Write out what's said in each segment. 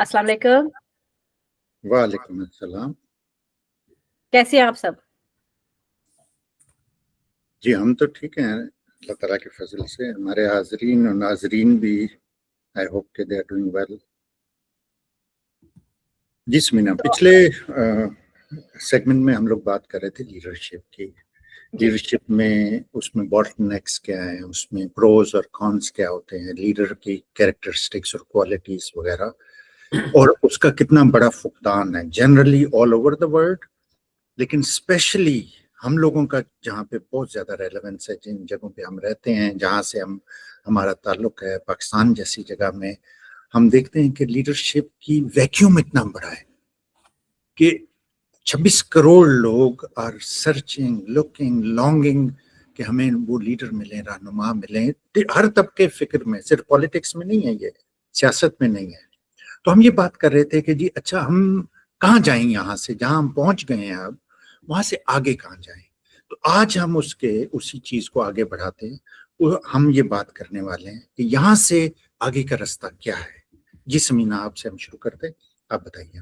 अस्सलाम वालेकुम। वालेकुम अस्सलाम। कैसे हैं आप सब? जी हम तो ठीक हैं, अल्लाह ताला के फजल से। हमारे हाजरीन और नाजरीन भी आई होप के दे आर डूइंग वेल। जी समीना, पिछले सेगमेंट में हम लोग बात कर रहे थे लीडरशिप की। जी लीडरशिप में उसमें बॉटलनेक्स क्या है, उसमें प्रोज और कॉन्स क्या होते हैं, लीडर की कैरेक्टरिस्टिक्स और क्वालिटीज वगैरह, और उसका कितना बड़ा फुकदान है generally all over the world, लेकिन स्पेशली हम लोगों का जहाँ पे बहुत ज्यादा रेलेवेंस है, जिन जगहों पे हम रहते हैं, जहाँ से हम हमारा ताल्लुक है, पाकिस्तान जैसी जगह में, हम देखते हैं कि लीडरशिप की वैक्यूम इतना बड़ा है कि 26 करोड़ लोग आर सर्चिंग, लुकिंग, लॉन्गिंग कि हमें वो लीडर मिले, रहनुमा मिले, हर तबके फिक्र में, सिर्फ पॉलिटिक्स में नहीं है, ये सियासत में नहीं है। तो हम ये बात कर रहे थे कि जी अच्छा हम कहाँ जाएं, यहाँ से जहाँ हम पहुंच गए हैं अब वहां से आगे कहाँ जाएं। तो आज हम उसी चीज को आगे बढ़ाते हैं। हम ये बात करने वाले हैं कि यहाँ से आगे का रास्ता क्या है। जी समीना, आपसे हम शुरू करते हैं, आप बताइए।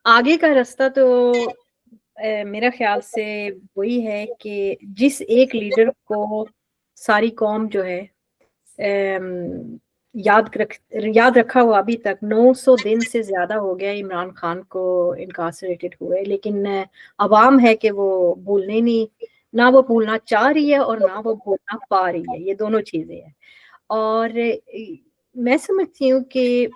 आगे का रास्ता तो मेरा ख्याल से वही है कि जिस एक लीडर को सारी कौम जो है याद रखा हुआ। अभी तक 900 दिन से ज्यादा हो गया इमरान खान को इनकार्सरेटेड हुए, लेकिन अवाम है कि वो भूलने नहीं, ना वो भूलना चाह रही है और ना वो भूलना पा रही है। ये दोनों चीजें हैं। और मैं समझती हूँ कि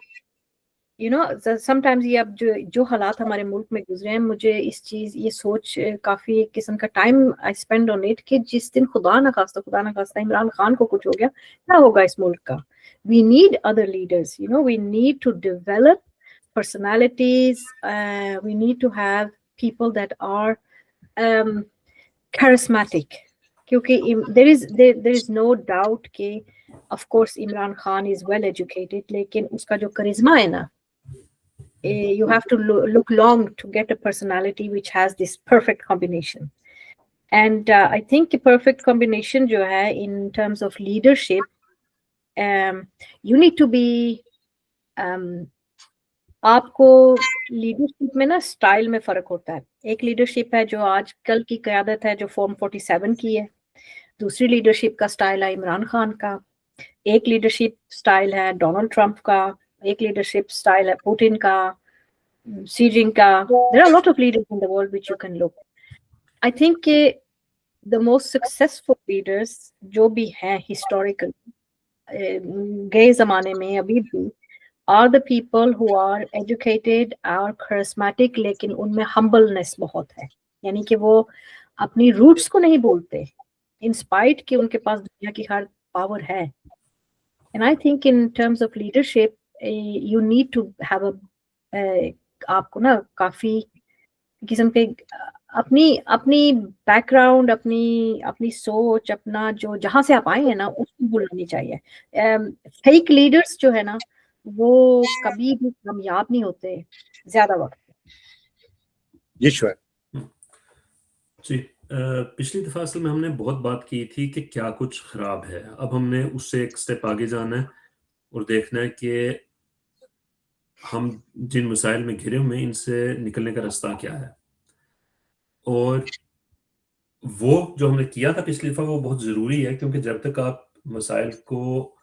समटाइम्स ये अब जो हालात हमारे मुल्क में गुजरे हैं, मुझे ये सोच काफी एक किस्म का time I spend on it कि जिस दिन खुदा ना खास्ता इमरान खान को कुछ हो गया, क्या होगा इस मुल्क का। We need other leaders, we need to develop personalities. We need to have people that are charismatic, क्योंकि there is no doubt कि of course Imran Khan is well educated, लेकिन उसका जो करिश्मा है ना, you have to look long to get a personality which has this perfect combination. And I think the perfect combination जो है in terms of leadership, you need to be आपको leadership में ना स्टाइल में फर्क होता है। एक लीडरशिप है जो आजकल की क़यादत है, जो फॉर्म 47 की है। दूसरी लीडरशिप का स्टाइल है इमरान खान का। एक लीडरशिप स्टाइल है डोनाल्ड ट्रंप का। एक लीडरशिप स्टाइल है पुतिन का, Xi Jinping. There are a lot of leaders in the world which you can look. I think the most successful leaders जो भी हैं historical गए ज़माने में अभी भी are the people who are educated, are charismatic, लेकिन उनमें humbleness बहुत है। यानी कि वो अपनी roots को नहीं भूलते, in spite कि उनके पास दुनिया की हर power है। And I think in terms of leadership, you need to have आपको ना काफी किस्म के अपनी अपनी बैकग्राउंड, अपनी सोच, अपना जो जहां से आप आए हैं ना, उसको भूलना नहीं चाहिए। फेक लीडर्स जो है ना, वो कभी भी कामयाब नहीं होते ज्यादा वक्त। जी, पिछली दफा असल में हमने बहुत बात की थी कि क्या कुछ खराब है। अब हमने उससे एक स्टेप आगे जाना है और देखना है कि हम जिन मसाइल में घिरे हुए हैं इनसे निकलने का रास्ता क्या है। और वो जो हमने किया था पिछली दफा वो बहुत ज़रूरी है, क्योंकि जब तक आप मसाइल को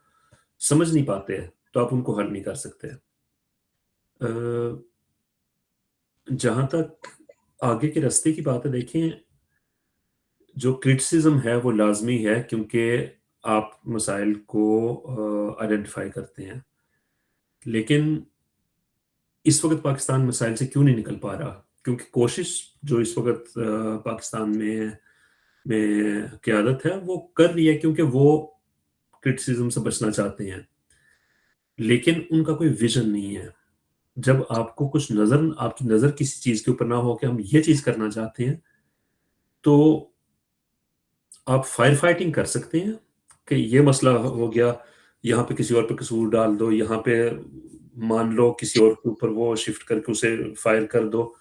समझ नहीं पाते तो आप उनको हल नहीं कर सकते। जहाँ तक आगे के रास्ते की बात है, देखें जो क्रिटिसिज्म है वो लाजमी है, क्योंकि आप मसाइल को आइडेंटिफाई करते हैं। लेकिन इस वक्त पाकिस्तान मसाइल से क्यों नहीं निकल पा रहा? क्योंकि कोशिश जो इस वक्त पाकिस्तान में क़यादत है वो कर रही है, क्योंकि वो क्रिटिसिज्म से बचना चाहते हैं, लेकिन उनका कोई विजन नहीं है। जब आपको आपकी नज़र किसी चीज़ के ऊपर ना हो कि हम ये चीज़ करना चाहते हैं, तो आप फायर फाइटिंग कर सकते हैं कि ये मसला हो गया, यहाँ पे किसी और पे कसूर डाल दो, यहाँ पे मान लो किसी और के ऊपर वो शिफ्ट करके उसे फायर कर दो।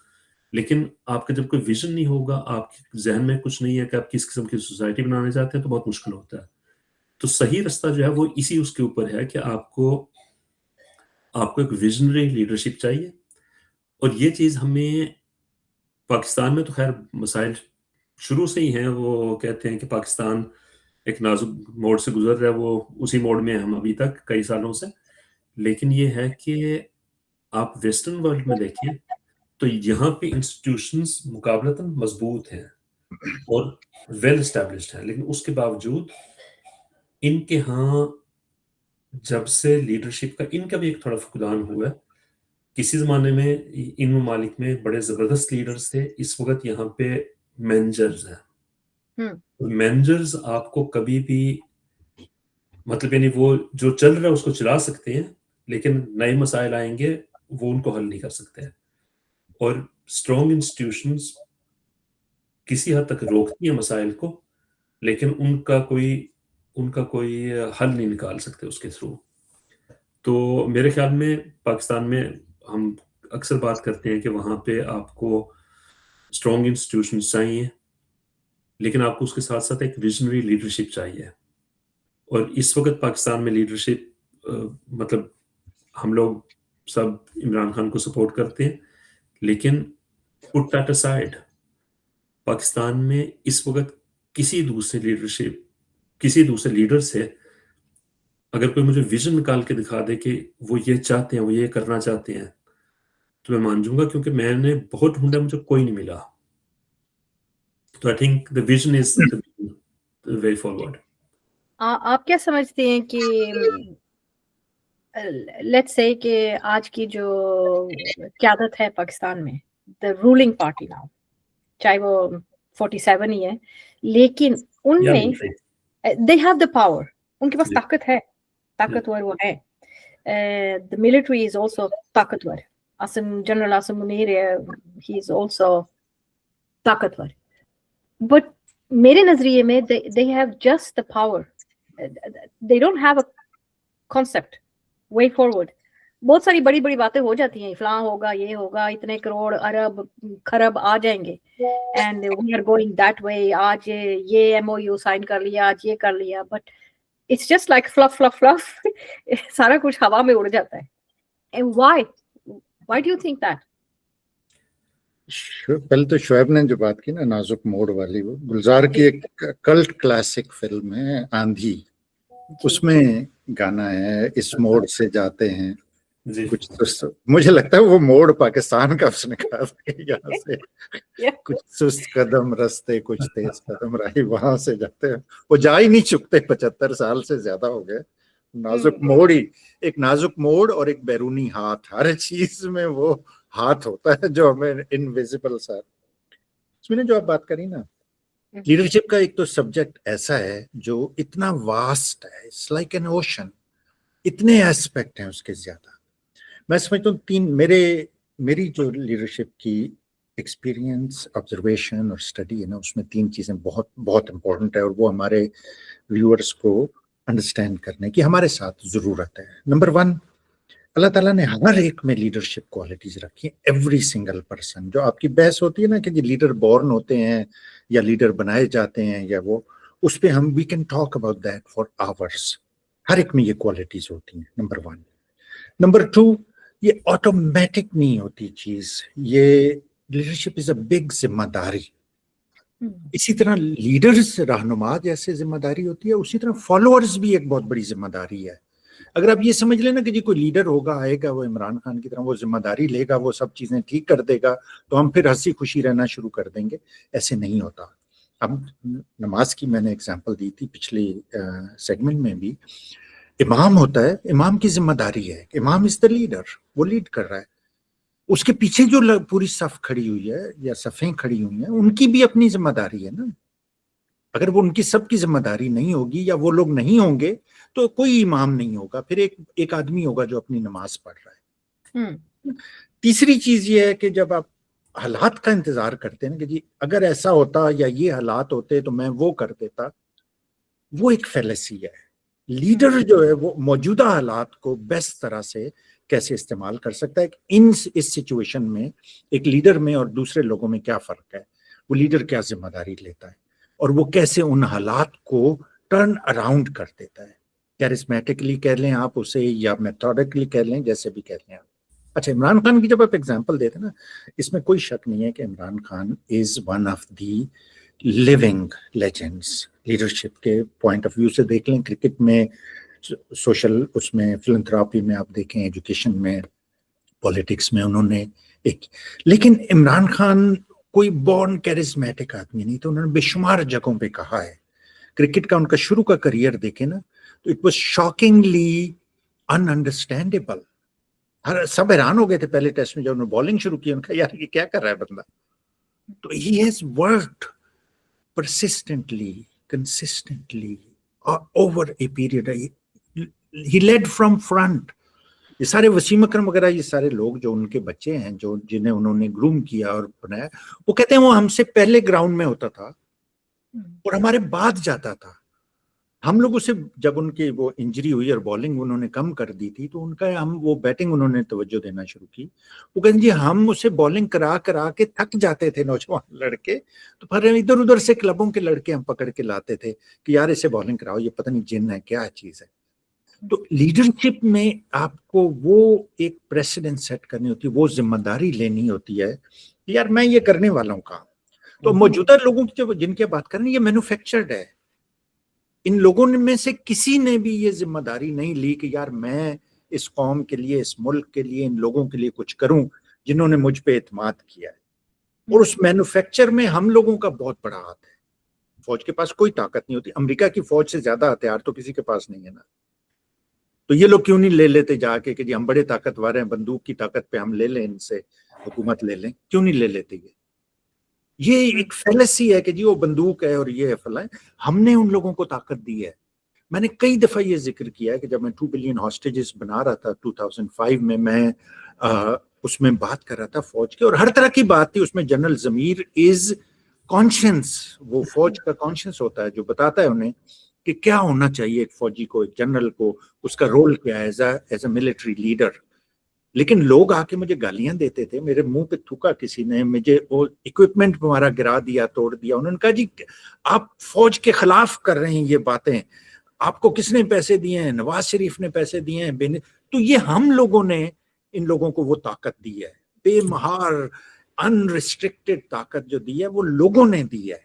लेकिन आपका जब कोई विजन नहीं होगा, आपके ज़हन में कुछ नहीं है कि आप किस किस्म की सोसाइटी बनाना चाहते हैं, तो बहुत मुश्किल होता है। तो सही रास्ता जो है वो इसी उसके ऊपर है कि आपको آپ کو ایک ویژنری لیڈرشپ چاہیے، اور یہ چیز ہمیں پاکستان میں تو خیر مسائل شروع سے ہی ہیں، وہ کہتے ہیں کہ پاکستان ایک نازک موڑ سے گزر رہا ہے، وہ اسی موڑ میں ہیں ہم ابھی تک کئی سالوں سے. لیکن یہ ہے کہ آپ ویسٹرن ورلڈ میں دیکھیں تو یہاں پہ انسٹیٹیوشنز مقابلتاً مضبوط ہیں اور ویل اسٹیبلشڈ ہیں، لیکن اس کے باوجود ان کے ہاں جب سے لیڈرشپ کا ان کا بھی ایک تھوڑا فقدان ہوا ہے. کسی زمانے میں ان ممالک میں بڑے زبردست لیڈرز تھے، اس وقت یہاں پہ مینیجرز ہیں. مینیجرز آپ کو کبھی بھی مطلب یعنی وہ جو چل رہا ہے اس کو چلا سکتے ہیں، لیکن نئے مسائل آئیں گے وہ ان کو حل نہیں کر سکتے ہیں. اور اسٹرانگ انسٹیٹیوشنز کسی حد تک روکتی ہیں مسائل کو، لیکن ان کا کوئی حل نہیں نکال سکتے اس کے تھرو. تو میرے خیال میں پاکستان میں ہم اکثر بات کرتے ہیں کہ وہاں پہ آپ کو اسٹرانگ انسٹیٹیوشنز چاہیے، لیکن آپ کو اس کے ساتھ ساتھ ایک ویژنری لیڈرشپ چاہیے. اور اس وقت پاکستان میں لیڈرشپ مطلب ہم لوگ سب عمران خان کو سپورٹ کرتے ہیں، لیکن پٹ دیٹ اسائیڈ پاکستان میں اس وقت کسی دوسرے لیڈر سے اگر کوئی مجھے ویژن نکال کے دکھا دے کہ وہ یہ چاہتے ہیں، وہ یہ کرنا چاہتے ہیں، تو میں مان جوں گا، کیونکہ میں نے بہت ڈھونڈا مجھے کوئی نہیں ملا. تو I think the vision is the way forward. آپ کیا سمجھتے ہیں کہ لیٹس سے کہ آج کی جو قیادت ہے پاکستان میں، دا رولنگ پارٹی ناؤ، چاہے وہ 47 ہی ہے، لیکن ان میں دے ہیو دا پاور، ان کے پاس طاقت ہے، طاقتور وہ ہے. دا ملٹری از آلسو طاقتور. General Asim Munir he is also طاقتور. بٹ میرے نظریے میں they have just the power. They don't have a concept way forward. بہت ساری بڑی بڑی باتیں ہو جاتی ہیں، فلاں ہوگا، یہ ہوگا، اتنے کروڑ ارب خرب آ جائیں گے and we are going that way. آج یہ MOU سائن کر لیا، آج یہ کر لیا، but it's just like fluff. سارا کچھ ہوا میں اڑ جاتا ہے. And why do you think that? پہلے تو شعیب نے جو بات کی نا نازک موڑ والی، وہ گلزار کی ایک کلٹ کلاسک فلم ہے آندھی، اس میں گانا ہے اس موڑ سے جاتے ہیں کچھ سست. مجھے لگتا ہے وہ موڑ پاکستان کا اس نے کہا تھا کہ یہاں سے کچھ سست قدم رستے کچھ تیز قدم راہی وہاں سے جاتے ہیں. وہ جا ہی نہیں چکتے، 75 سال سے زیادہ ہو گئے. نازک موڑ ہی ایک نازک موڑ اور ایک بیرونی ہاتھ، ہر چیز میں وہ ہاتھ ہوتا ہے جو ہمیں انویزیبل سا. اس میں نے جو آپ بات کری نا لیڈرشپ کا، ایک تو سبجیکٹ ایسا ہے جو اتنا واسٹ ہے، اٹس لائک این اوشن، اتنے ایسپیکٹ ہیں اس کے زیادہ. میں سمجھتا ہوں میری جو لیڈرشپ کی ایکسپیرینس، آبزرویشن اور اسٹڈی ہے نا، اس میں 3 چیزیں بہت بہت امپورٹنٹ ہے، اور وہ ہمارے ویورز کو انڈرسٹینڈ کرنے کی ہمارے ساتھ ضرورت ہے. نمبر 1، اللہ تعالیٰ نے ہر ایک میں لیڈرشپ کوالٹیز رکھی ہیں، ایوری سنگل پرسن. جو آپ کی بحث ہوتی ہے نا کہ لیڈر بورن ہوتے ہیں یا لیڈر بنائے جاتے ہیں یا وہ، اس پہ ہم we can talk about that for hours. ہر ایک میں یہ کوالٹیز ہوتی ہیں، نمبر 1. نمبر 2، یہ آٹومیٹک نہیں ہوتی چیز، یہ لیڈرشپ از اے بگ ذمہ داری. اسی طرح لیڈرز رہنما جیسے ذمہ داری ہوتی ہے، اسی طرح فالوورز بھی ایک بہت بڑی ذمہ داری ہے. اگر آپ یہ سمجھ لیں نا کہ جی کوئی لیڈر ہوگا، آئے گا، وہ عمران خان کی طرح وہ ذمہ داری لے گا، وہ سب چیزیں ٹھیک کر دے گا، تو ہم پھر ہنسی خوشی رہنا شروع کر دیں گے. ایسے نہیں ہوتا. اب نماز کی میں نے اگزامپل دی تھی پچھلی سیگمنٹ میں بھی. امام ہوتا ہے، امام کی ذمہ داری ہے، امام از دا لیڈر، وہ لیڈ کر رہا ہے. اس کے پیچھے جو پوری صف کھڑی ہوئی ہے یا صفیں کھڑی ہوئی ہیں، ان کی بھی اپنی ذمہ داری ہے نا. اگر وہ ان کی سب کی ذمہ داری نہیں ہوگی یا وہ لوگ نہیں ہوں گے تو کوئی امام نہیں ہوگا، پھر ایک آدمی ہوگا جو اپنی نماز پڑھ رہا ہے. تیسری چیز یہ ہے کہ جب آپ حالات کا انتظار کرتے ہیں کہ جی اگر ایسا ہوتا یا یہ حالات ہوتے تو میں وہ کر دیتا، وہ ایک فیلیسی ہے. لیڈر جو ہے وہ موجودہ حالات کو بیسٹ طرح سے کیسے استعمال کر سکتا ہے. اس سچویشن میں ایک لیڈر میں اور دوسرے لوگوں میں کیا فرق ہے، وہ لیڈر کیا ذمہ داری لیتا ہے، اور وہ کیسے ان حالات کو ٹرن اراؤنڈ کر دیتا ہے. कैरिस्मेटिकली कह लें आप उसे या मेथोडिकली कह लें, जैसे भी कह लें आप. अच्छा, इमरान खान की जब आप एग्जांपल देते हैं ना, इसमें कोई शक नहीं है कि Imran Khan is one of the living legends. Leadership के पॉइंट ऑफ व्यू से देख लें, क्रिकेट में, सोशल उसमें, फिलंथ्रॉपी में आप देखें, एजुकेशन में, पॉलिटिक्स में, उन्होंने एक. लेकिन इमरान खान कोई बॉर्न कैरिस्मेटिक आदमी नहीं, तो उन्होंने बेशुमार जगहों पे कहा है. क्रिकेट का उनका शुरू का करियर देखें ना, तो इट वाज शॉकिंगली अनअंडरस्टैंडेबल. हर सब हैरान हो गए थे पहले टेस्ट में जब उन्होंने बॉलिंग शुरू की. उनका यार ये क्या कर रहा है बंदा. तो he has worked persistently, consistently, over a period. He led from front. ये सारे वसीम अकरम वगैरह, ये सारे लोग जो उनके बच्चे हैं, जो जिन्हें उन्होंने ग्रूम किया और बनाया, वो कहते हैं वो हमसे पहले ग्राउंड में होता था और हमारे बाद जाता था. हम लोग उसे, जब उनकी वो इंजरी हुई और बॉलिंग उन्होंने कम कर दी थी, तो उनका हम वो बैटिंग उन्होंने तवज्जो देना शुरू की. वो कहते जी हम उसे बॉलिंग करा करा के थक जाते थे नौजवान लड़के, तो फिर इधर उधर से क्लबों के लड़के हम पकड़ के लाते थे कि यार इसे बॉलिंग कराओ, ये पता नहीं जिन है क्या चीज है. तो लीडरशिप में आपको वो एक प्रेसिडेंट सेट करनी होती है, वो जिम्मेदारी लेनी होती है कि यार मैं ये करने वाला हूँ काम. तो मौजूदा लोगों की जो जिनकी बात कर रहे हैं, ये मैन्युफैक्चर्ड है. इन लोगों में से किसी ने भी ये जिम्मेदारी नहीं ली कि यार मैं इस कौम के लिए, इस मुल्क के लिए, इन लोगों के लिए कुछ करूं जिन्होंने मुझ पे एतमाद किया है. और उस मैन्युफैक्चर में हम लोगों का बहुत बड़ा हाथ है. फौज के पास कोई ताकत नहीं होती. अमेरिका की फौज से ज्यादा हथियार तो किसी के पास नहीं है ना. तो ये लोग क्यों नहीं ले लेते जाके कि जी हम बड़े ताकतवर हैं, बंदूक की ताकत पे हम ले लें, इनसे हुकूमत ले लें. क्यों नहीं ले लेते? ये एक फैलेसी है कि जी वो बंदूक है और ये है फला है. हमने उन लोगों को ताकत दी है. मैंने कई दफा ये जिक्र किया है कि जब मैं 2 बिलियन हॉस्टेजेस बना रहा था 2005 में, मैं उसमें बात कर रहा था फौज के, और हर तरह की बात थी उसमें. जनरल जमीर इज कॉन्शियंस, वो फौज का कॉन्शियंस होता है जो बताता है उन्हें कि क्या होना चाहिए एक फौजी को, एक जनरल को, उसका रोल क्या है एज अ मिलिट्री लीडर. लेकिन लोग आके मुझे गालियां देते थे, मेरे मुंह पे थूका किसी ने, मुझे वो इक्विपमेंट हमारा गिरा दिया, तोड़ दिया. उन्होंने कहा जी आप फौज के खिलाफ कर रहे हैं ये बातें, आपको किसने पैसे दिए हैं? नवाज शरीफ ने पैसे दिए हैं. तो ये हम लोगों ने इन लोगों को वो ताकत दी है, बेमहार अनरिस्ट्रिक्टेड ताकत जो दी है वो लोगों ने दी है.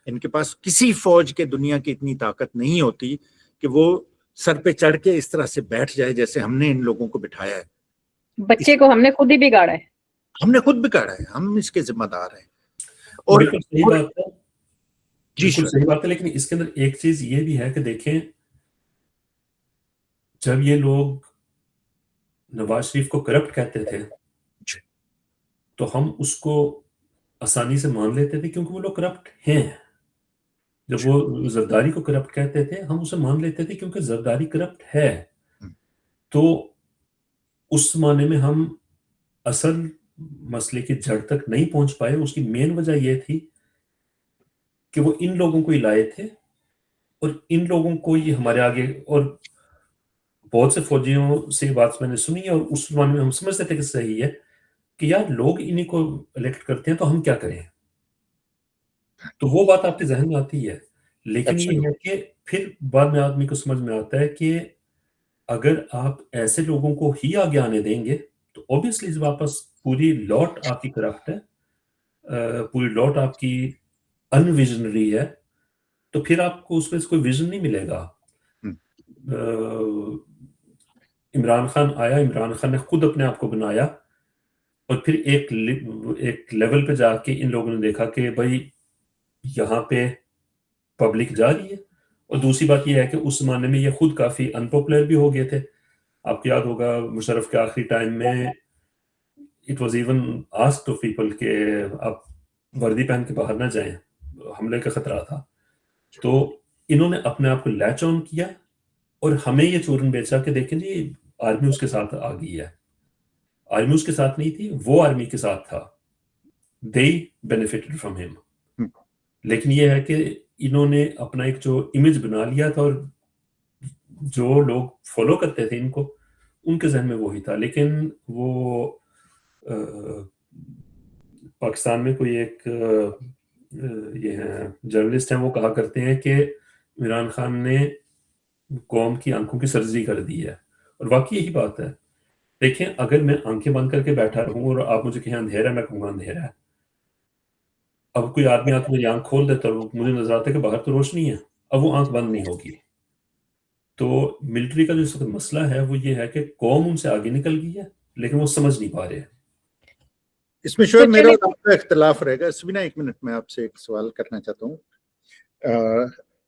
इनके पास किसी फौज के दुनिया की इतनी ताकत नहीं होती कि वो सर पे चढ़ के इस तरह से बैठ जाए जैसे हमने इन लोगों को बिठाया है. बच्चे को हमने खुद ही बिगाड़ा है. हमने खुद बिगाड़ा है, हम इसके जिम्मेदार हैं. और बिल्कुल सही बात है, बिल्कुल जी सही बात है. लेकिन इसके अंदर एक चीज ये भी है कि देखें, जब ये लोग नवाज शरीफ को करप्ट कहते थे तो हम उसको आसानी से मान लेते थे क्योंकि वो लोग करप्ट हैं. जब वो जरदारी को करप्ट कहते थे हम उसे मान लेते थे क्योंकि जरदारी करप्ट है. तो उस जमाने में हम असल मसले की जड़ तक नहीं पहुंच पाए. उसकी मेन वजह यह थी कि वो इन लोगों को ही लाए थे और इन लोगों को ही हमारे आगे, और बहुत से फौजियों से बात मैंने सुनी है और उस जमाने में हम समझते थे कि सही है कि यार लोग इन्हीं को इलेक्ट करते हैं तो हम क्या करें. तो वो बात आपके जहन में आती है. लेकिन ये है कि फिर बाद में आदमी को समझ में आता है कि अगर आप ऐसे लोगों को ही आगे आने देंगे तो ऑब्वियसली वापस पूरी लॉट आपकी करप्ट है, पूरी लॉट आपकी अनविजनरी है, तो फिर आपको उसमें से कोई विजन नहीं मिलेगा. इमरान खान आया, इमरान खान ने खुद अपने आप को बनाया और फिर एक लेवल पे जाके इन लोगों ने देखा कि भाई यहाँ पे पब्लिक जा रही है. और दूसरी बात यह है कि उस जमाने में ये खुद काफी अनपॉपुलर भी हो गए थे. आपको याद होगा मुशर्रफ के आखिरी टाइम में it was even asked of people कि आप वर्दी पहन के बाहर ना जाएं, हमले का खतरा था. तो इन्होंने अपने आप को लैच ऑन किया और हमें ये चूरन बेचा कि देखें जी आर्मी उसके साथ आ गई है. आर्मी उसके साथ नहीं थी, वो आर्मी के साथ था. दे बेनिफिटेड फ्रॉम हिम. लेकिन ये है कि इन्होंने अपना एक जो इमेज बना लिया था और जो लोग फॉलो करते थे इनको, उनके जहन में वही था. लेकिन वो पाकिस्तान में कोई एक ये है जर्नलिस्ट हैं, वो कहा करते हैं कि इमरान खान ने कौम की आंखों की सर्जरी कर दी है, और वाकई यही बात है। देखें, अगर मैं आंखें बंद करके बैठा रहूं और आप मुझे कहें अंधेरा है, मैं कहूँगा अंधेरा है। अब कोई आदमी आके मेरी आंख खोल देता है, मुझे नजर आता है कि बाहर तो रोशनी है, अब वो आंख बंद नहीं होगी। तो मिलिट्री का जो इस वक्त मसला है वो ये है कि कौम उनसे आगे निकल गई है, लेकिन वो समझ नहीं पा रहे हैं। इसमें शोएब मेरा और आपका इख्तलाफ रहेगा। समीना, एक मिनट में आपसे एक सवाल करना चाहता हूँ।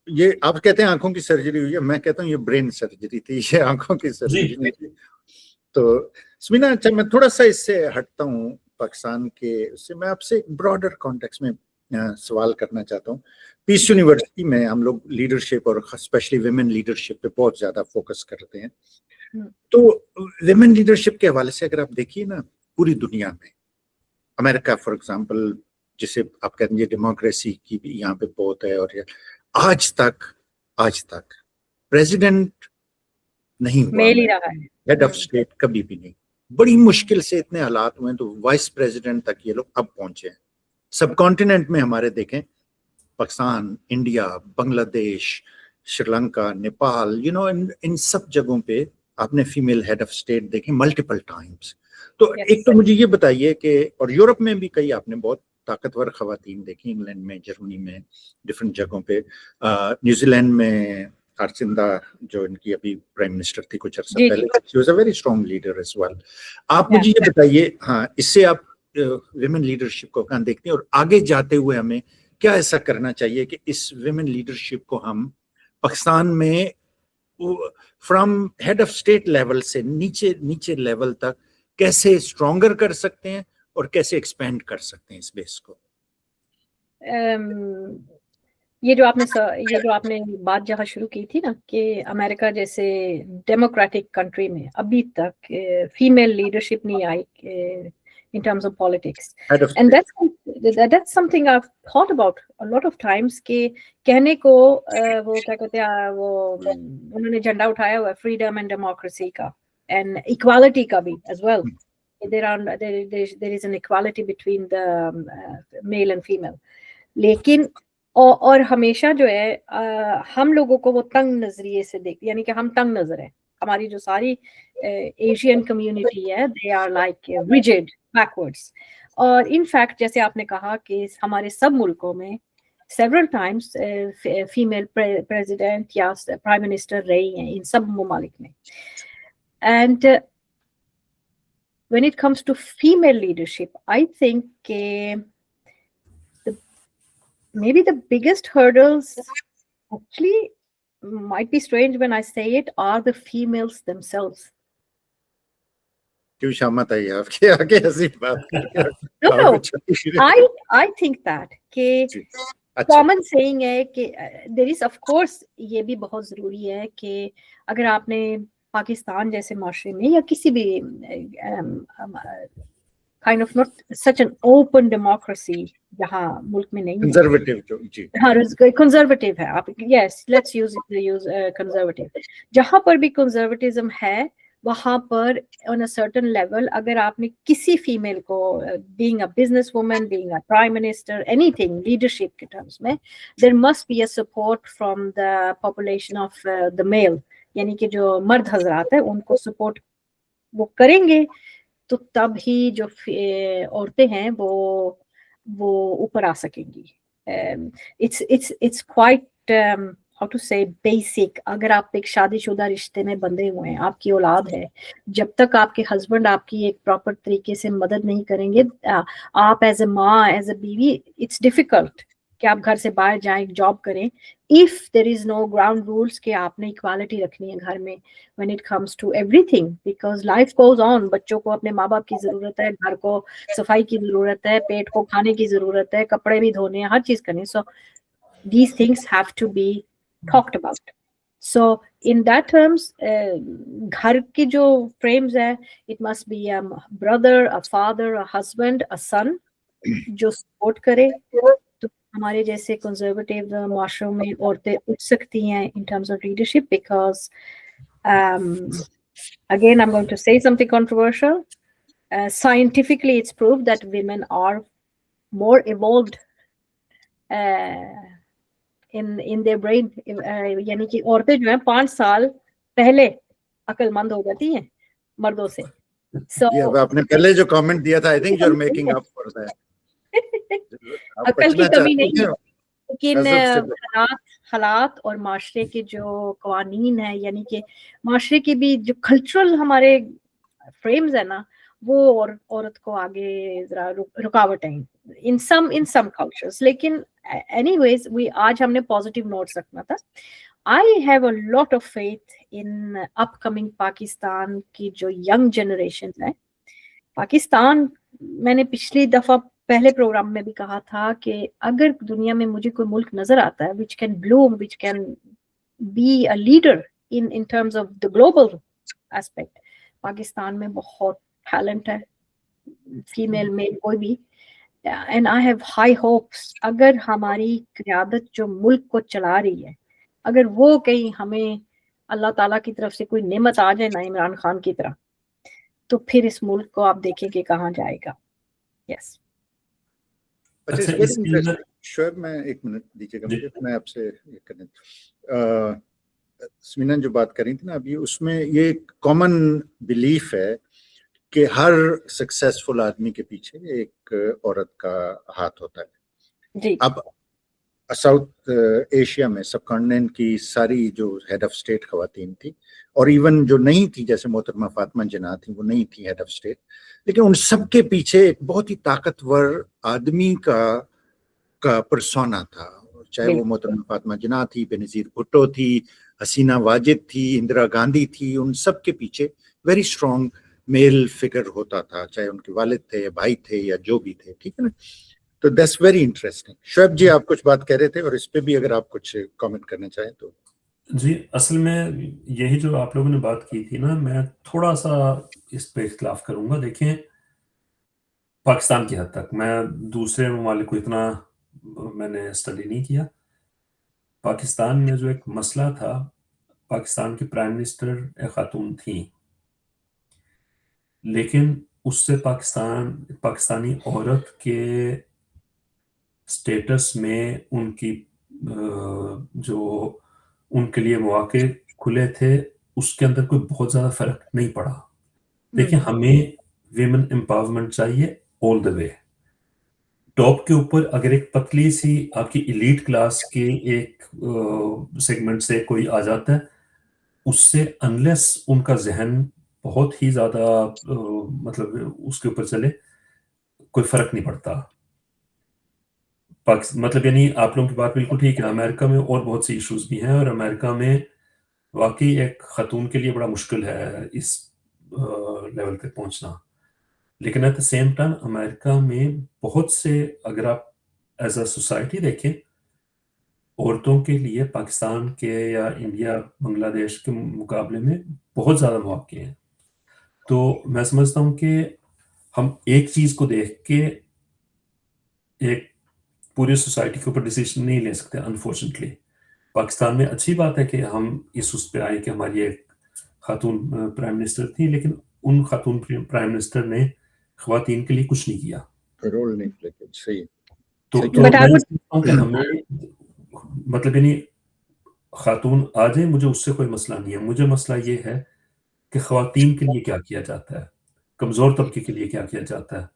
ये आप कहते हैं आंखों की सर्जरी हुई है, मैं कहता हूँ ये ब्रेन सर्जरी थी, ये आंखों की सर्जरी नहीं थी। तो समीना, अच्छा मैं थोड़ा सा इससे हटता हूँ पाकिस्तान के उससे, मैं आपसे एक ब्रॉडर कॉन्टेक्स्ट में सवाल करना चाहता हूँ। पीस यूनिवर्सिटी में हम लोग लीडरशिप और स्पेशली विमेन लीडरशिप पे बहुत ज्यादा फोकस करते हैं। तो विमेन लीडरशिप के हवाले से अगर आप देखिए ना, पूरी दुनिया में अमेरिका फॉर एग्जांपल, जिसे आप कहते हैं डेमोक्रेसी की भी यहाँ पे बहुत है, और आज तक प्रेसिडेंट नहीं हुआ, हेड ऑफ स्टेट कभी भी नहीं। बड़ी मुश्किल से इतने हालात हुए तो वाइस प्रेसिडेंट तक ये लोग अब पहुंचे हैं। सब कॉन्टिनेंट में हमारे देखें, पाकिस्तान, इंडिया, बांग्लादेश, श्रीलंका, नेपाल, इन सब जगहों पे आपने फीमेल हेड ऑफ स्टेट देखे मल्टीपल टाइम्स। तो एक तो मुझे ये बताइए कि, और यूरोप में भी कई आपने बहुत ताकतवर खवातीन देखी, इंग्लैंड में, जर्मनी में, डिफरेंट जगहों पे, न्यूजीलैंड में हरसिंदा जो इनकी अभी प्राइम मिनिस्टर थी कुछ अर्सा पहले, she was a very strong leader as well. आप मुझे ये बताइए, हाँ, इससे आप विमेन लीडरशिप को कहाँ देखते हैं, और आगे जाते हुए हमें क्या ऐसा करना चाहिए कि इस विमेन लीडरशिप को हम पाकिस्तान में from head of state level से नीचे लेवल तक कैसे स्ट्रॉन्गर कर सकते हैं और कैसे एक्सपेंड कर सकते हैं इस बेस को? ये जो आपने बात जहाँ शुरू की थी ना कि अमेरिका जैसे डेमोक्रेटिक कंट्री में अभी तक फीमेल लीडरशिप नहीं आई in terms of politics, and that's something I've thought about a lot of times कि कहने को वो क्या कहते हैं, वो उन्होंने झंडा उठाया हुआ freedom and democracy का and equality का भी as well. There is an equality between the male and female, लेकिन और हमेशा जो है हम लोगों को वो तंग नजरिए से देख, यानी कि हम तंग नजर है, हमारी जो सारी एशियन कम्युनिटी है, they are like rigid backwards. और इनफैक्ट जैसे आपने कहा कि हमारे सब मुल्कों में सेवरल टाइम्स फीमेल प्रेसिडेंट या प्राइम मिनिस्टर रही हैं इन सब ममालिक में। And when it comes to female leadership, I think maybe the biggest hurdles, actually might be strange when I say it, are the females themselves. क्यों शामत आई आपके आगे ऐसी बात करके? No, I think that कि common saying है कि there is of course, ये भी बहुत जरूरी है कि अगर आपने पाकिस्तान जैसे माशरे में या किसी भी kind of not such an open democracy जहाँ मुल्क में नहीं कंजर्वेटिव जो जी, हाँ कंजर्वेटिव है, आप yes let's use कंजर्वेटिव, जहाँ पर भी कंजर्वेटिज्म है वहाँ पर on a certain level अगर आपने किसी फीमेल को being a business woman, being a prime minister, anything leadership के terms में, there must be a support from the population of the male, यानी कि जो मर्द हजरात है उनको support वो करेंगे तो तब ही जो औरतें हैं वो ऊपर आ सकेंगी। It's quite how to say basic। अगर आप एक शादीशुदा रिश्ते में बंधे हुए हैं, आपकी औलाद है, जब तक आपके हस्बैंड आपकी एक प्रॉपर तरीके से मदद नहीं करेंगे, आप एज ए माँ, एज ए बीवी, इट्स डिफिकल्ट कि आप घर से बाहर जाएं, जॉब करें, if there is no ground rules कि आपने इक्वालिटी रखनी है घर में when it comes to everything, because life goes on. बच्चों को अपने माँ बाप की जरूरत है, घर को सफाई की जरूरत है, पेट को खाने की जरूरत है, कपड़े भी धोने हैं, हर चीज करनी। So these things have to be talked about. So in that terms घर की जो फ्रेम्स है, it must be a brother, a father, a husband, a son जो सपोर्ट करे। तो हमारे जैसे कंजर्वेटिव माशरों में औरतें उठ सकती हैं in terms of leadership because again I'm going to say something controversial. Scientifically it's proved that women are more evolved in their brain, यानी कि औरतें जो हैं 5 साल पहले अक्लमंद हो जाती हैं मर्दों से. So ये अब आपने पहले जो कमेंट दिया था, I think you are making up for that. आप अकल की बचना कमी चाहती नहीं है, हैं लेकिन गजब से. हालात और माशरे के जो कवानीन है, यानी कि माशरे की भी जो कल्चरल हमारे फ्रेम्स है ना, वो औरत को आगे जरा रुकावट है इन सम कल्चर्स. लेकिन एनीवेज आज हमने पॉजिटिव नोट्स रखना था. I have a lot of faith in upcoming Pakistan की जो यंग जनरेशन है. पाकिस्तान, मैंने पिछली दफा पहले प्रोग्राम में भी कहा था कि अगर दुनिया में मुझे कोई मुल्क नजर आता है which can Bloom, which can be a leader in terms of the global aspect, Pakistan में बहुत टैलेंट है, फीमेल मेल कोई भी. And I have high hopes, अगर हमारी क़यादत जो मुल्क को चला रही है, अगर वो कहीं हमें अल्लाह ताला की तरफ से कोई नेमत आ जाए ना इमरान खान की तरह, तो फिर इस मुल्क को आप देखें कि कहाँ जाएगा. यस. अच्छा, अच्छा, इट्स वेरी इसके इंटरेस्टिंग. अंदर श्योर, मैं एक मिनट दीजिएगा जी. मुझे, मैं आपसे ये करने. स्मिना जो बात कर रही थी ना अभी, उसमें ये कॉमन बिलीफ है कि हर सक्सेसफुल आदमी के पीछे एक औरत का हाथ होता है. जी. अब साउथ एशिया में सब कॉन्टिनेंट की सारी जो हेड ऑफ स्टेट खवातीन थी, और इवन जो नहीं थी, जैसे मोहतरमा फातिमा जिन्ना थी, वो नहीं थी हेड ऑफ स्टेट, लेकिन उन सब के पीछे एक बहुत ही ताकतवर आदमी का परसोना था. चाहे वो मोहतरमा फातिमा जिन्ना थी, बेनज़ीर भुट्टो थी, हसीना वाजिद थी, इंदिरा गांधी थी, उन सब के पीछे वेरी स्ट्रॉन्ग मेल फिगर होता था, चाहे उनके वालिद थे या भाई थे या जो भी थे. ठीक है ना. तो दैट्स वेरी इंटरेस्टिंग. शुएब जी, आप कुछ बात कह रहे थे, और इस पे भी अगर आप कुछ कमेंट करना चाहें तो. जी, असल में यही जो आप लोगों ने बात की थी ना, मैं थोड़ा सा इस पे इख्तिलाफ करूंगा. देखें, पाकिस्तान की हद तक, मैं दूसरे ममालिक को इतना मैंने स्टडी नहीं किया. पाकिस्तान में जो एक मसला था, पाकिस्तान की प्राइम मिनिस्टर एक खातून थी, लेकिन उससे पाकिस्तानी औरत के स्टेटस में उनकी जो उनके लिए मौके खुले थे, उसके अंदर कोई बहुत ज़्यादा फर्क नहीं पड़ा. देखिए, हमें विमेन एम्पावरमेंट चाहिए ऑल द वे. टॉप के ऊपर अगर एक पतली सी आपकी इलीट क्लास के एक सेगमेंट से कोई आ जाता है, उससे अनलेस उनका जहन बहुत ही ज़्यादा मतलब उसके ऊपर चले, कोई फर्क नहीं पड़ता. मतलब यानी आप लोगों की बात बिल्कुल ठीक है. अमेरिका में और बहुत सी इश्यूज भी हैं, और अमेरिका में वाकई एक खातून के लिए बड़ा मुश्किल है इस लेवल पे पहुंचना. लेकिन at the same time America में बहुत से, अगर आप एज अ सोसाइटी देखें, औरतों के लिए पाकिस्तान के या इंडिया बांग्लादेश के मुकाबले में बहुत ज़्यादा मौके हैं. तो मैं समझता हूँ कि हम एक चीज़ को देख के एक पूरी सोसाइटी के ऊपर डिसीजन नहीं ले सकते. अनफॉर्चुनेटली पाकिस्तान में अच्छी बात है कि हम उस पे आए कि हमारी एक खातून प्राइम मिनिस्टर थी, लेकिन उन खातून प्राइम मिनिस्टर ने ख्वातीन के लिए कुछ नहीं किया. रोल नहीं प्ले किया. सही. तो But I मैं would समझता हूँ कि हमें मतलब यानी खातून आ जाए, मुझे उससे कोई मसला नहीं है. मुझे मसला ये है कि ख्वातीन के लिए क्या किया जाता है, कमज़ोर तबके के लिए क्या किया जाता है,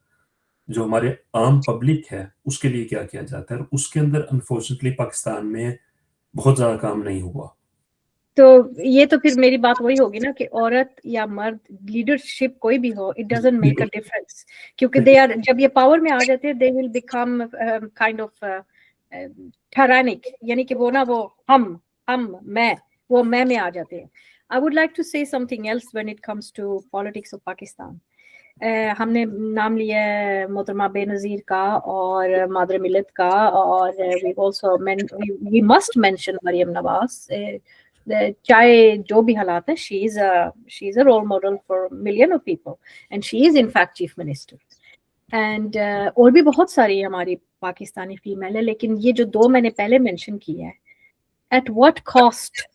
जो हमारे आम पब्लिक है उसके लिए क्या किया जाता है. और उसके अंदर अनफॉर्चुनेटली पाकिस्तान में बहुत ज़्यादा काम नहीं हुआ. तो ये तो फिर मेरी बात वही होगी ना कि औरत या मर्द, लीडरशिप कोई भी हो, it doesn't make a difference, क्योंकि दे आर, जब ये पावर में आ जाते हैं, they will become kind of tyrannic, यानी कि वो ना वो मैं में आ जाते हैं. I would like to say something else when it comes to politics of Pakistan. हमने नाम लिया है मोहतरमा बेनज़ीर का और मादर मिल्लत का, और we must mention Maryam Nawaz. चाहे जो भी हालात हैं, she is a role model for million of people, and she is in fact chief minister. And और भी बहुत सारी हमारी पाकिस्तानी फीमेल है, लेकिन ये जो दो मैंने पहले मेंशन किया है, एट व्हाट कॉस्ट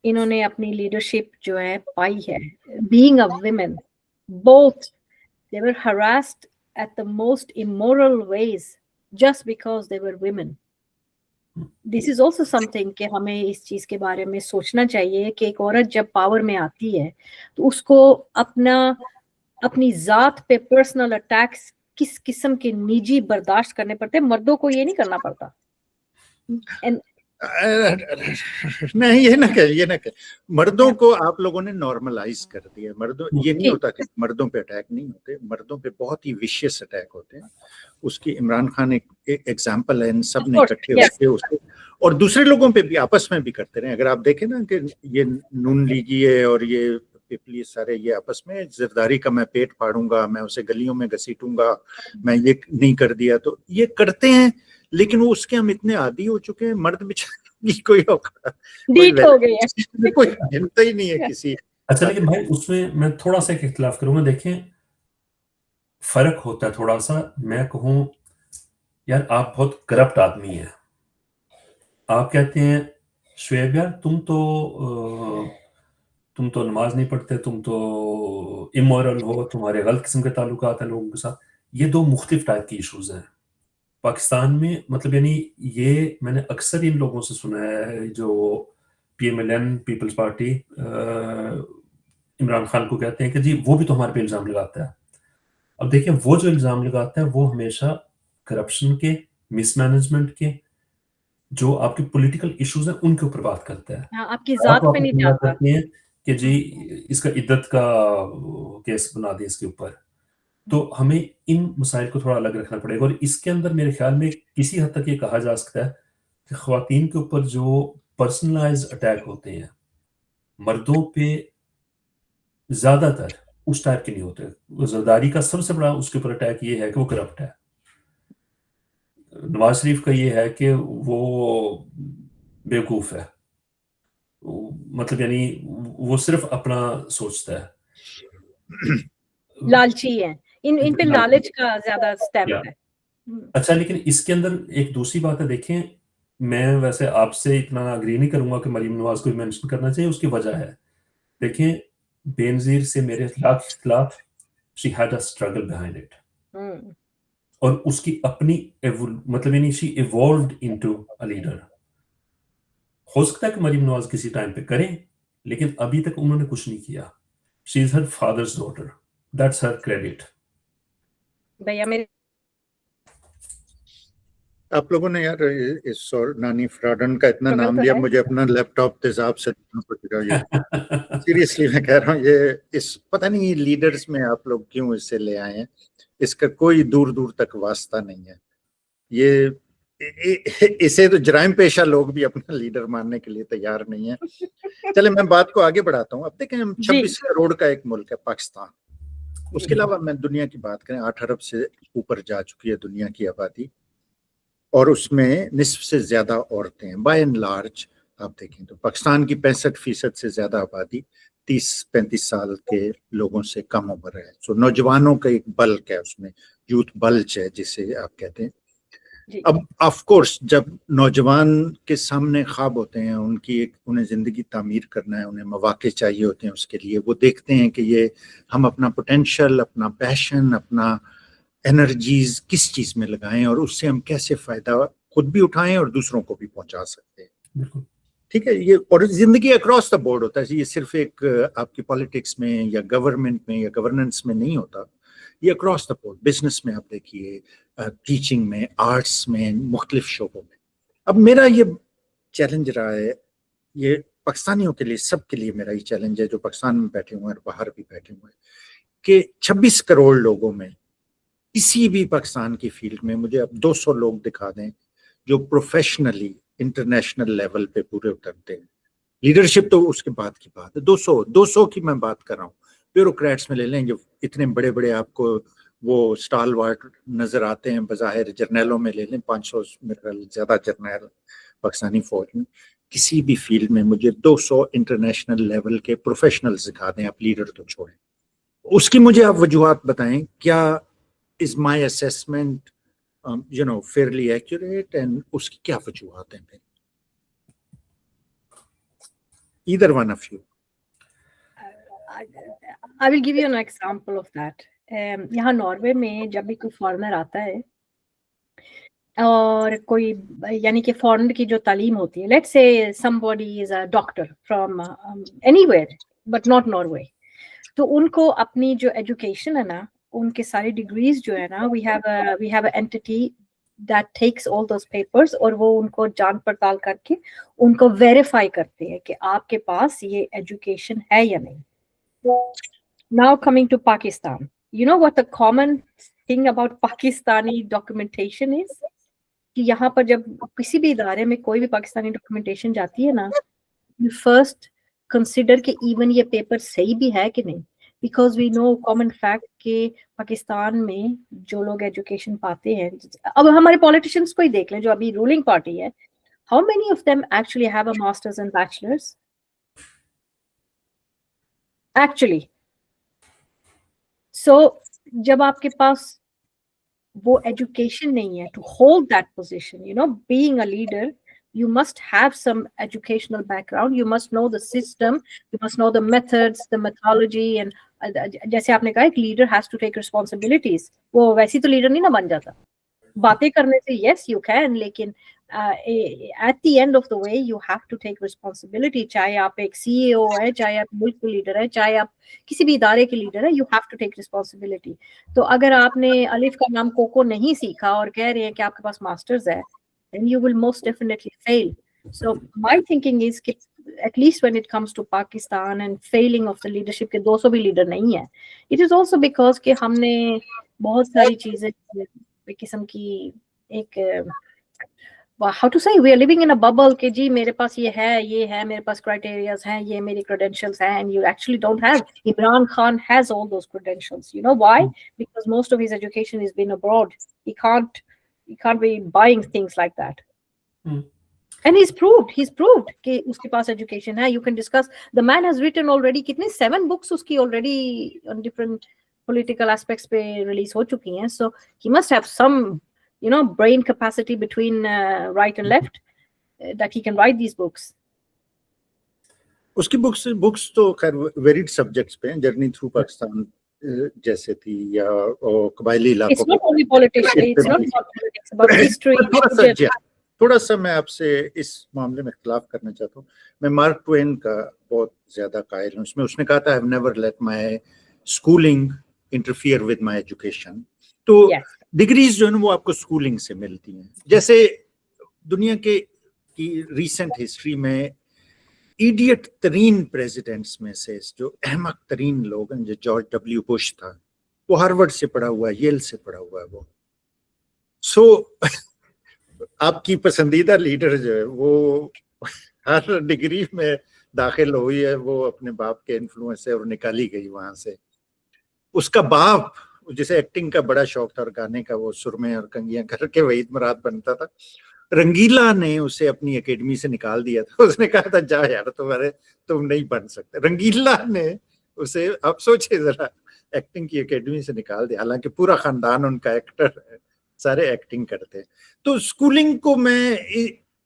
इन्होंने अपनी लीडरशिप जो है पाई है. Being a women, both they were harassed at the most immoral ways just because they were women. This is also something कि हमें इस चीज के बारे में सोचना चाहिए कि एक औरत जब पावर में आती है तो उसको अपनी जात पे पर्सनल अटैक्स किस किस्म के निजी बर्दाश्त करने पड़ते हैं, मर्दों को ये नहीं करना पड़ता। नहीं, ये ना कहे मर्दों को आप लोगों ने नॉर्मलाइज कर दिया। मर्दों, ये नहीं होता कि मर्दों पे अटैक नहीं होते, मर्दों पे बहुत ही विशियस अटैक होते हैं। उसकी इमरान खान एक एग्जाम्पल है, इन सब ने इकट्ठे होकर उसके और दूसरे लोगों पे भी आपस में भी करते रहे। अगर आप देखें ना कि ये नून लीगी है और ये पिपली सारे ये आपस में जरदारी का मैं पेट फाड़ूंगा, मैं उसे गलियों में घसीटूंगा, मैं ये नहीं कर दिया, तो ये करते हैं। लेकिन वो उसके हम इतने आदी हो चुके हैं, मर्द बेचारे कोई हो गए हैं, कोई हिलता ही नहीं है किसी। अच्छा, लेकिन भाई उसमें मैं थोड़ा सा एक इख्तिलाफ करूंगा। देखें, फर्क होता है थोड़ा सा। मैं कहूँ यार आप बहुत करप्ट आदमी हैं, आप कहते हैं शुएब यार तुम तो नमाज नहीं पढ़ते, तुम तो इमोरल हो, तुम्हारे गलत किस्म के ताल्लुकात हैं लोगों के साथ। ये दो मुख्तलिफ टाइप की इश्यूज हैं पाकिस्तान में। मतलब यानी ये मैंने अक्सर इन लोगों से सुना है जो PMLN पीपल्स पार्टी इमरान खान को कहते हैं कि जी वो भी तो हमारे पे इल्ज़ाम लगाता है। अब देखिए, वो जो इल्ज़ाम लगाता है वो हमेशा करप्शन के, मिसमैनेजमेंट के, जो आपके पॉलिटिकल इश्यूज हैं उनके ऊपर बात करता है। आपकी जात पे नहीं जाता। करते हैं कि जी इसका इद्दत का केस बना दे इसके ऊपर। तो हमें इन मसाइल को थोड़ा अलग रखना पड़ेगा। और इसके अंदर मेरे ख्याल में किसी हद तक ये कहा जा सकता है कि ख्वातीन के ऊपर जो पर्सनलाइज्ड अटैक होते हैं, मर्दों पे ज्यादातर उस टाइप के नहीं होते। जरदारी का सबसे बड़ा उसके ऊपर अटैक ये है कि वो करप्ट है। नवाज शरीफ का ये है कि वो बेवकूफ है, मतलब यानी वो सिर्फ अपना सोचता है, लालची है, इन पे लालच का ज्यादा स्टैम्प है। अच्छा, लेकिन इसके अंदर एक दूसरी बात है। देखें, मैं वैसे आपसे इतना अग्री नहीं करूंगा कि मरीम नवाज को मेंशन करना चाहिए। उसकी वजह है, देखें, बेनजीर से मेरे खिलाफ she had a struggle behind it, और उसकी अपनी मतलब यानी she evolved into a leader. हो सकता है कि मरीम नवाज किसी टाइम पे करें, लेकिन अभी तक उन्होंने कुछ नहीं किया। She is her father's daughter, that's her credit. भैया मेरे आप लोगों ने यार इस और नानी फ्राडन का इतना नाम लिया, मुझे अपना लैपटॉप तेजाब से ये सीरियसली मैं कह रहा हूँ, ये इस पता नहीं लीडर्स में आप लोग क्यों इसे ले आए हैं, इसका कोई दूर दूर तक वास्ता नहीं है। ये इसे तो जराइम पेशा लोग भी अपना लीडर मानने के लिए तैयार नहीं है। चले मैं बात को आगे बढ़ाता हूँ। अब देखें, हम 26 करोड़ का एक मुल्क है पाकिस्तान। उसके अलावा मैं दुनिया की बात करें, 8 अरब से ऊपर जा चुकी है दुनिया की आबादी, और उसमें निस्फ से ज्यादा औरतें हैं। बाय एंड लार्ज आप देखें तो पाकिस्तान की 65% से ज्यादा आबादी 30-35 साल के लोगों से कम उम्र है। सो नौजवानों का एक बल्क है, उसमें यूथ बल्ज है जिसे आप कहते हैं। अब ऑफ कोर्स जब नौजवान के सामने ख्वाब होते हैं, उन्हें जिंदगी तामीर करना है, उन्हें मौके चाहिए होते हैं, उसके लिए वो देखते हैं कि ये हम अपना पोटेंशियल, अपना पैशन, अपना एनर्जीज किस चीज में लगाएं और उससे हम कैसे फायदा खुद भी उठाएं और दूसरों को भी पहुंचा सकते हैं। ठीक है, ये और जिंदगी अक्रॉस द बोर्ड होता है। ये सिर्फ एक आपकी पॉलिटिक्स में या गवर्नमेंट में या गवर्नेंस में नहीं होता, ये अक्रॉस द बोर्ड। बिजनेस में आप देखिए, टीचिंग में, आर्ट्स में, मुख्तलिफ शोबों में। अब मेरा ये चैलेंज रहा है, ये पाकिस्तानियों के लिए, सबके लिए मेरा ये चैलेंज है जो पाकिस्तान में बैठे हुए हैं और बाहर भी बैठे हुए हैं, कि 26 करोड़ लोगों में किसी भी पाकिस्तान की फील्ड में मुझे अब 200 लोग दिखा दें जो प्रोफेशनली इंटरनेशनल लेवल पे पूरे उतरते हैं। लीडरशिप तो उसके बाद की बात है। 200 की मैं बात कर रहा हूँ। ब्यूरोक्रेट्स में ले लें जो इतने बड़े बड़े आपको वो स्टालवार्ट नजर आते हैं बज़ाहिर, जर्नैलों में ले लें 500 ज्यादा जर्नैल पाकिस्तानी फौज में। किसी भी फील्ड में मुझे 200 इंटरनेशनल लेवल के प्रोफेशनल्स दिखा दें, आप लीडर तो छोड़ें। उसकी मुझे आप वजूहात बताएं, क्या is my assessment fairly accurate, and उसकी क्या वजूहात हैं? Either one of you. I will give you an example of that. यहाँ नॉर्वे में जब भी कोई फॉरेनर आता है और कोई यानी कि फॉरेन की जो तालीम होती है, let's say somebody is a doctor from anywhere but not Norway, तो उनको अपनी जो एजुकेशन है ना, उनके सारी डिग्रीज जो है ना, we have a entity that takes all those papers, और वो उनको जांच पड़ताल करके उनको वेरीफाई करते हैं कि आपके पास ये एजुकेशन है या नहीं. Now coming to Pakistan, you know what the common thing about Pakistani documentation is? कि यहाँ पर जब किसी भी इदारे में कोई भी पाकिस्तानी डॉक्यूमेंटेशन जाती है ना, you first consider कि even ये पेपर सही भी है कि नहीं, because we know common fact कि पाकिस्तान में जो लोग एजुकेशन पाते हैं, अब हमारे पॉलिटिशियंस को ही देख लें जो अभी रूलिंग पार्टी है, how many of them actually have a masters and bachelors? Actually, so जब आपके पास वो एजुकेशन नहीं है to hold that position, you know, being a leader, you must have some educational background, you must know the system, you must know the methods, the methodology, and जैसे आपने कहा, एक leader has to take responsibilities. वो वैसी तो leader नहीं ना बन जाता. बातें करने से yes you can, लेकिन at the end of the way you have to take responsibility. चाहे आप एक CEO है, चाहे आप मुल्क के लीडर है, चाहे आप किसी भी इदारे के लीडर है, you have to take responsibility. तो अगर आपने अलिफ का नाम कोको नहीं सीखा और कह रहे हैं कि आपके पास मास्टर्स है, then you will most definitely fail. So my thinking is कि at least when it comes to Pakistan and failing of the leadership के 200 भी लीडर नहीं है, it is also because कि हमने बहुत सारी चीजें किस्म की एक how to say, we are living in a bubble कि जी मेरे पास ये है, मेरे पास criterias हैं, ये मेरी credentials हैं, and you actually don't have. Imran Khan has all those credentials. You know why? Because most of his education has been abroad. He can't be buying things like that. And he's proved कि उसके पास education है. You can discuss. The man has written already कितने 7 books उसकी already on different political aspects पे release हो चुकी हैं. So he must have some, you know, brain capacity between right and left that he can write these books. उसकी books तो खैर varied subjects पे हैं, जर्नी थ्रू पाकिस्तान जैसे थी, या कबायली इलाकों. It's not only politics, it's not about politics, about history. थोड़ा सा मैं आपसे इस मामले में इख्तिलाफ करना चाहता हूँ. मैं मार्क ट्वेन का बहुत ज्यादा कायल हूँ. उसने कहा था, I have never let my schooling interfere with my education. तो डिग्रीज जो है ना वो आपको स्कूलिंग से मिलती हैं. जैसे दुनिया की रीसेंट हिस्ट्री में इडियट तरीन प्रेसिडेंट्स में से जो अहमक तरीन लोग हैं, जो जॉर्ज डब्ल्यू बुश था, वो हार्वर्ड से पढ़ा हुआ है, येल से पढ़ा हुआ है वो. सो आपकी पसंदीदा लीडर जो है वो हर डिग्री में दाखिल हुई है, वो अपने बाप के इन्फ्लुएंस से और निकाली गई वहां से. उसका बाप जिसे एक्टिंग का बड़ा शौक था और गाने का, वो सुरमे और कंगियां करके वहीद मुराद बनता था, रंगीला ने उसे अपनी एकेडमी से निकाल दिया था. उसने कहा था, जा यार तुम नहीं बन सकते. रंगीला ने उसे, आप सोचिए जरा, एक्टिंग की एकेडमी से निकाल दिया. हालांकि पूरा खानदान उनका एक्टर है, सारे एक्टिंग करते हैं. तो स्कूलिंग को मैं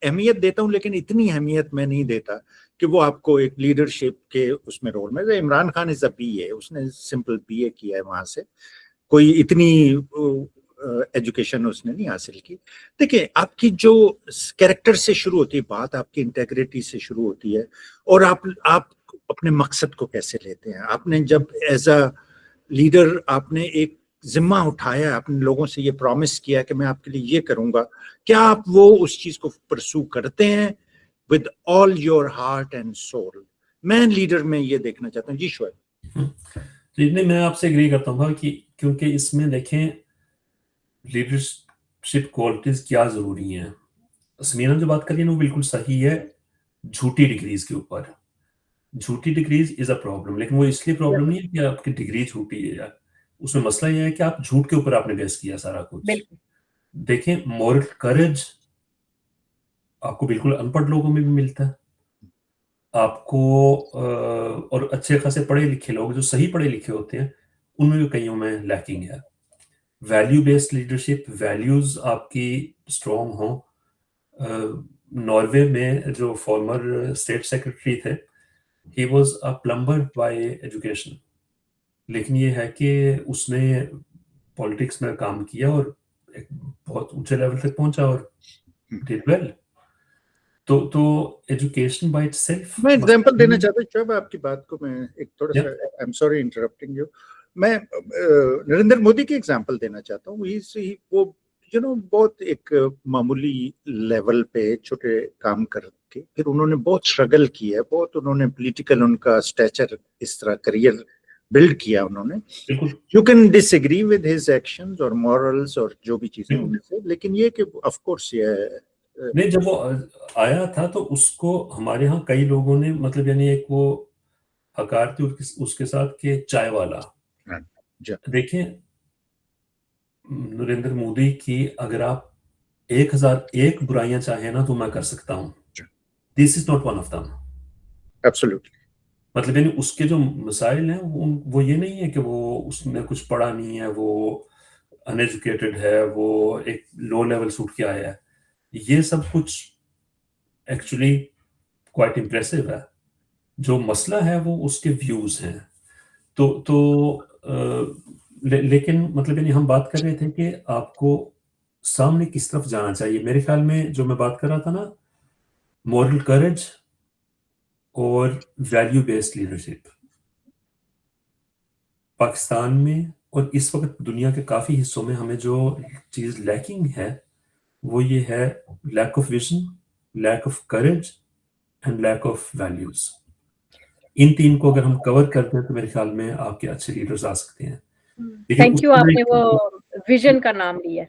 अहमियत देता हूँ, लेकिन इतनी अहमियत मैं नहीं देता कि वो आपको एक लीडरशिप के उसमें रोल में. Imran Khan is a BA, उसने सिंपल बीए किया है, वहां से कोई इतनी एजुकेशन उसने नहीं हासिल की. देखिए, आपकी जो कैरेक्टर से शुरू होती है बात, आपकी इंटेग्रिटी से शुरू होती है, और आप अपने मकसद को कैसे लेते हैं. आपने जब एज अ लीडर आपने एक जिम्मा उठाया, आपने लोगों से ये प्रॉमिस किया कि मैं आपके लिए ये करूंगा, क्या आप वो उस चीज को परसू करते हैं with all your heart and soul. मैं लीडर में ये देखना चाहता हूँ. जी शोएब. नहीं, मैं आपसे एग्री करता हूँ कि क्योंकि इसमें देखें लीडरशिप क्वालिटीज क्या जरूरी हैं. समीना जो बात कर रही है वो बिल्कुल सही है. झूठी डिग्रीज के ऊपर, झूठी डिग्रीज इज अ प्रॉब्लम, लेकिन वो इसलिए प्रॉब्लम नहीं है कि आपकी डिग्री झूठी है. उसमें मसला ये है कि आप झूठ के ऊपर आपने बेस किया सारा कुछ. देखें, मॉरल करेज आपको बिल्कुल अनपढ़ लोगों में भी मिलता है. आपको और अच्छे खासे पढ़े लिखे लोग जो सही पढ़े लिखे होते हैं उनमें भी कईयों में लैकिंग है. वैल्यू बेस्ड लीडरशिप, वैल्यूज आपकी स्ट्रॉन्ग हो. नॉर्वे में जो फॉर्मर स्टेट सेक्रेटरी थे, he was a plumber bye education, लेकिन ये है कि उसने पॉलिटिक्स में काम किया और ایک بہت اونچے لیول تک پہنچا اور ڈیڈ ویل. تو ایجوکیشن بائی اٹ سیلف. میں ایگزامپل دینا چاہتا ہوں شعیب آپ کی بات کو, میں ایک تھوڑا سا I am sorry interrupting you, میں نریندر مودی کی ایگزامپل دینا چاہتا ہوں. وہ بہت ایک معمولی لیول پہ چھوٹے کام کر کے پھر انہوں نے بہت اسٹرگل کیا ہے, بہت انہوں نے پولیٹیکل ان کا اسٹیچر اس طرح کریئر بلڈ کیا انہوں نے. You can disagree with his actions اور مورلز اور جو بھی چیزیں ان سے, لیکن یہ کہ آف کورس یہ نہیں, جب وہ آیا تھا تو اس کو ہمارے ہاں کئی لوگوں نے مطلب یعنی ایک وہ حکارتی اس کے ساتھ کہ چائے والا. دیکھیں نریندر مودی کی اگر آپ 1001 برائیاں چاہیں نا تو میں کر سکتا ہوں. This is not one of them. Absolutely. مطلب یعنی اس کے جو مسائل ہیں وہ یہ نہیں ہے کہ وہ اس میں کچھ پڑھا نہیں ہے, وہ ان ایجوکیٹڈ ہے, وہ ایک لو لیول سے اٹھ کے آیا ہے. یہ سب کچھ ایکچولی کوائٹ امپریسو ہے. جو مسئلہ ہے وہ اس کے ویوز ہیں. تو لیکن مطلب یعنی ہم بات کر رہے تھے کہ آپ کو سامنے کس طرف جانا چاہیے. میرے خیال میں جو میں بات کر رہا تھا نا, مورل کریج اور ویلیو بیسڈ لیڈرشپ پاکستان میں اور اس وقت دنیا کے کافی حصوں میں ہمیں جو چیز لیکنگ ہے وہ یہ ہے lack of vision, lack of courage and lack of values. ان تین کو اگر ہم کور کرتے ہیں تو میرے خیال میں آپ کے اچھے لیڈرز آ سکتے ہیں. تھینک یو, آپ نے وہ ویژن کا نام لیا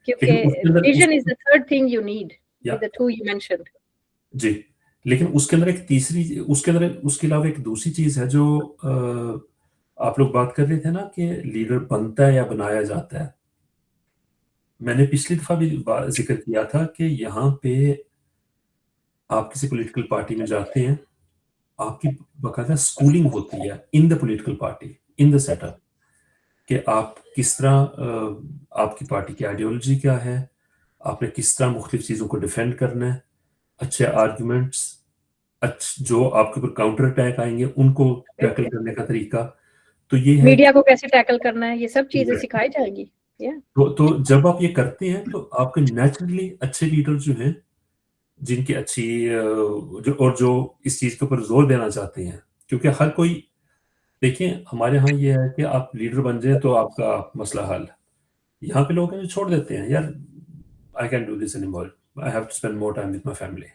کیونکہ vision is the third thing you need with the two you mentioned. جی, لیکن اس کے اندر ایک تیسری, اس کے علاوہ ایک دوسری چیز ہے جو آپ لوگ بات کر رہے تھے نا کہ لیڈر بنتا ہے یا بنایا جاتا ہے. میں نے پچھلی دفعہ بھی ذکر کیا تھا کہ یہاں پہ آپ کسی پولیٹیکل پارٹی میں جاتے ہیں, آپ کی باقاعدہ اسکولنگ ہوتی ہے in the political party, in the set up, کہ آپ کس طرح آپ کی پارٹی کی آئیڈیالوجی کیا ہے, آپ نے کس طرح مختلف چیزوں کو ڈیفینڈ کرنا ہے, اچھے آرگومنٹس, جو آپ کے اوپر کاؤنٹر اٹیک آئیں گے ان کو ٹیکل کرنے کا طریقہ. تو یہ ہے میڈیا کو کیسے ٹیکل کرنا ہے, یہ سب چیزیں سکھائی جائیں گی. تو جب آپ یہ کرتے ہیں تو آپ کے نیچرلی اچھے لیڈر جو ہیں, جن کی اچھی اور جو اس چیز کے اوپر زور دینا چاہتے ہیں, کیونکہ ہر کوئی, دیکھیں ہمارے ہاں یہ ہے کہ آپ لیڈر بن جائیں تو آپ کا مسئلہ حل. یہاں پہ لوگ ہیں جو چھوڑ دیتے ہیں, یار I can't do this anymore, I have to spend more time with my family.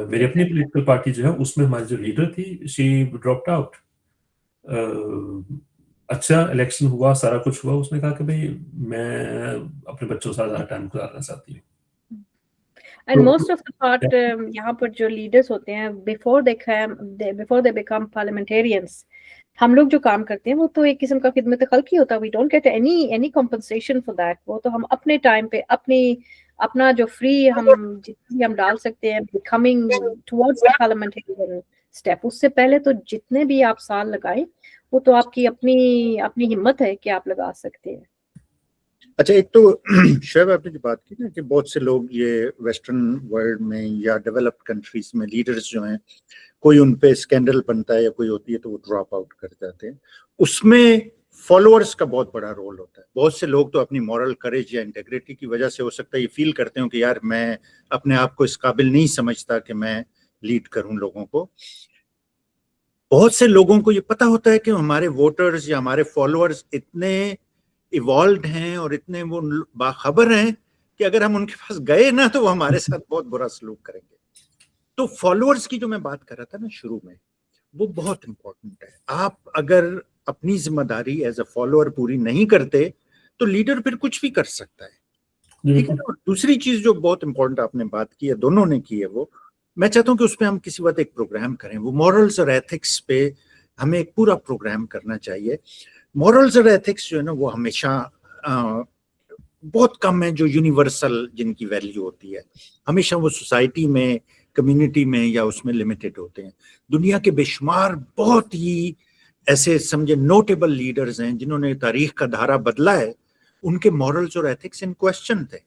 میری اپنی پولیٹیکل پارٹی جو ہے اس میں ہماری جو لیڈر تھی she dropped out. اچھا الیکشن ہوا, سارا کچھ ہوا, اس نے کہا کہ بھئی میں اپنے بچوں سے زیادہ ٹائم گزارنا چاہتی ہوں. And most of the part یہاں پر جو لیڈرز ہوتے ہیں before they become parliamentarians, ہم لوگ جو کام کرتے ہیں وہ تو ایک قسم کا خدمت خلق ہی ہوتا ہے. We don't get any compensation for that. وہ تو ہم اپنے ٹائم پہ اپنا جو فری ہم ڈال سکتے ہیں becoming towards the parliamentarian step. اس سے پہلے تو جتنے بھی آپ سال لگائیں وہ تو آپ کی اپنی ہمت ہے کہ آپ لگا سکتے ہیں. اچھا, ایک تو شعیب آپ نے جو بات کی نا کہ بہت سے لوگ یہ ویسٹرن ورلڈ میں یا ڈیولپڈ کنٹریز میں لیڈرز جو ہیں, کوئی ان پہ اسکینڈل بنتا ہے یا کوئی ہوتی ہے تو وہ ڈراپ آؤٹ کر جاتے ہیں. اس میں فالوورز کا بہت بڑا رول ہوتا ہے. بہت سے لوگ تو اپنی مورل کریج یا انٹیگریٹی کی وجہ سے ہو سکتا ہے یہ فیل کرتے ہوں کہ یار میں اپنے آپ کو اس قابل نہیں سمجھتا کہ میں لیڈ کروں لوگوں کو. بہت سے لوگوں کو یہ پتا ہوتا ہے کہ ہمارے ووٹرز یا ہمارے فالوورز اتنے ایوالوڈ ہیں اور اتنے وہ باخبر ہیں کہ اگر ہم ان کے پاس گئے نا تو وہ ہمارے ساتھ بہت برا سلوک کریں گے. تو فالوورز کی جو میں بات کر رہا تھا نا شروع میں, وہ بہت امپورٹنٹ ہے. آپ اگر اپنی ذمہ داری ایز اے فالوور پوری نہیں کرتے تو لیڈر پھر کچھ بھی کر سکتا ہے. ٹھیک ہے. دوسری چیز جو بہت امپورٹنٹ آپ نے بات کی ہے, دونوں نے کی ہے, وہ میں چاہتا ہوں کہ اس پہ ہم کسی وقت ایک پروگرام کریں. وہ مورلز اور ایتھکس پہ ہمیں ایک پورا پروگرام کرنا چاہیے. مورلز اور ایتھکس جو ہے نا وہ ہمیشہ بہت کم ہے جو یونیورسل جن کی ویلیو ہوتی ہے. ہمیشہ وہ سوسائٹی میں, کمیونٹی میں یا اس میں لمیٹڈ ہوتے ہیں. دنیا کے بے شمار بہت ہی ایسے سمجھے نوٹیبل لیڈرز ہیں جنہوں نے تاریخ کا دھارا بدلا ہے, ان کے مورلز اور ایتھکس ان کوسچن تھے.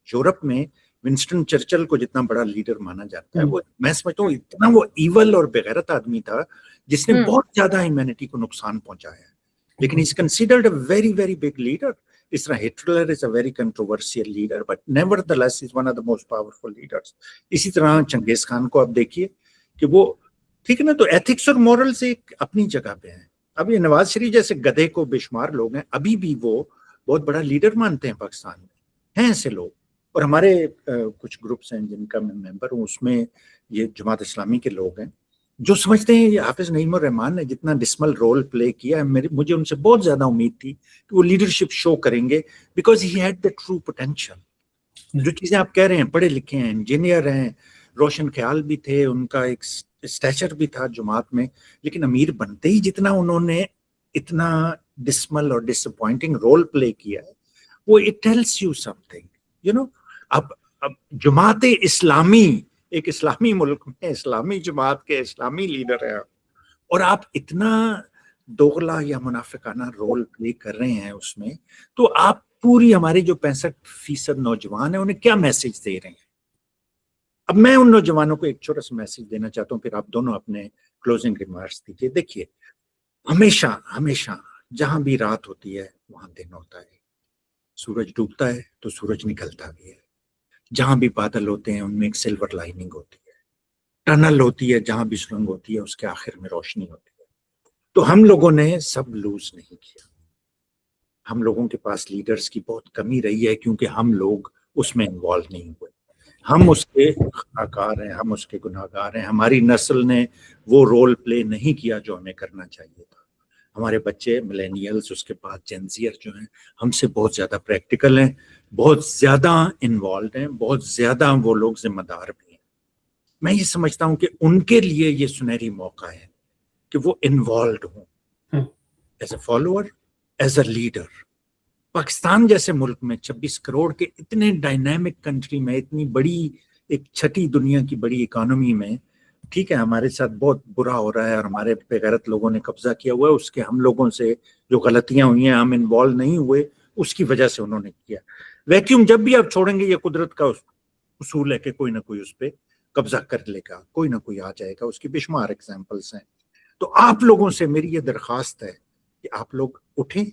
یورپ میں ونسٹن چرچل کو جتنا بڑا لیڈر مانا جاتا ہے, وہ میں سمجھتا ہوں اتنا وہ ایول اور بغیرت آدمی تھا جس نے بہت زیادہ ہیومینٹی کو نقصان پہنچایا ہے, لیکن he's considered a very very big leader. اس طرح Hitler is a very controversial leader but nevertheless is one of the most powerful leaders. اسی طرح چنگیز خان کو آپ دیکھیے کہ وہ ٹھیک ہے نا, تو ایتھکس اور مورلز ایک اپنی جگہ پہ ہیں. اب یہ نواز شریف جیسے گدھے کو بے شمار لوگ ہیں ابھی بھی وہ بہت بڑا لیڈر مانتے ہیں پاکستان میں, ہیں ایسے لوگ. اور ہمارے کچھ گروپس ہیں جن کا میں ممبر ہوں, اس میں یہ جماعت اسلامی کے لوگ ہیں جو سمجھتے ہیں یہ حافظ نعیم الرحمان نے جتنا ڈسمل رول پلے کیا ہے, مجھے ان سے بہت زیادہ امید تھی کہ وہ لیڈرشپ شو کریں گے because he had the true potential. جو چیزیں آپ کہہ رہے ہیں, پڑھے لکھے ہیں, انجینئر ہیں, روشن خیال بھی تھے, ان کا ایک اسٹیچر بھی تھا جماعت میں, لیکن امیر بنتے ہی جتنا انہوں نے اتنا ڈسمل اور ڈس اپوائنٹنگ رول پلے کیا ہے, وہ it tells you something you know. اب جماعت اسلامی, ایک اسلامی ملک میں اسلامی جماعت کے اسلامی لیڈر ہیں, اور آپ اتنا دوغلا یا منافقانہ رول پلے کر رہے ہیں اس میں, تو آپ پوری ہمارے جو 65% نوجوان ہیں انہیں کیا میسج دے رہے ہیں؟ اب میں ان نوجوانوں کو ایک چھوٹا سا میسج دینا چاہتا ہوں, پھر آپ دونوں اپنے کلوزنگ ریمارکس دیجیے. دیکھیے, ہمیشہ ہمیشہ جہاں بھی رات ہوتی ہے وہاں دن ہوتا ہے, سورج ڈوبتا ہے تو سورج نکلتا بھی ہے, جہاں بھی بادل ہوتے ہیں ان میں ایک سلور لائننگ ہوتی ہے, ٹنل ہوتی ہے, جہاں بھی سرنگ ہوتی ہے اس کے آخر میں روشنی ہوتی ہے. تو ہم لوگوں نے سب لوز نہیں کیا, ہم لوگوں کے پاس لیڈرز کی بہت کمی رہی ہے کیونکہ ہم لوگ اس میں انوالو نہیں ہوئے. ہم اس کے خطاکار ہیں, ہم اس کے گناہگار ہیں. ہماری نسل نے وہ رول پلے نہیں کیا جو ہمیں کرنا چاہیے تھا. ہمارے بچے ملینیلز, اس کے بعد جینزیئر جو ہیں, ہم سے بہت زیادہ پریکٹیکل ہیں, بہت زیادہ انوالوڈ ہیں, بہت زیادہ وہ لوگ ذمہ دار بھی ہیں. میں یہ سمجھتا ہوں کہ ان کے لیے یہ سنہری موقع ہے کہ وہ انوالوڈ ہوں as a follower, as a leader. Pakistan جیسے ملک میں 26 کروڑ کے اتنے ڈائنامک کنٹری میں, اتنی بڑی ایک چھٹی دنیا کی بڑی اکانومی میں, ٹھیک ہے ہمارے ساتھ بہت برا ہو رہا ہے اور ہمارے بے غیرت لوگوں نے قبضہ کیا ہوا ہے, اس کے ہم لوگوں سے جو غلطیاں ہوئی ہیں, ہم انوالو نہیں ہوئے, اس کی وجہ سے انہوں نے کیا. ویکیوم جب بھی آپ چھوڑیں گے, یہ قدرت کا اصول ہے کہ کوئی نہ کوئی اس پہ قبضہ کر لے گا, کوئی نہ کوئی آ جائے گا. اس کی بے شمار ایگزامپلس ہیں. تو آپ لوگوں سے میری یہ درخواست ہے کہ آپ لوگ اٹھیں,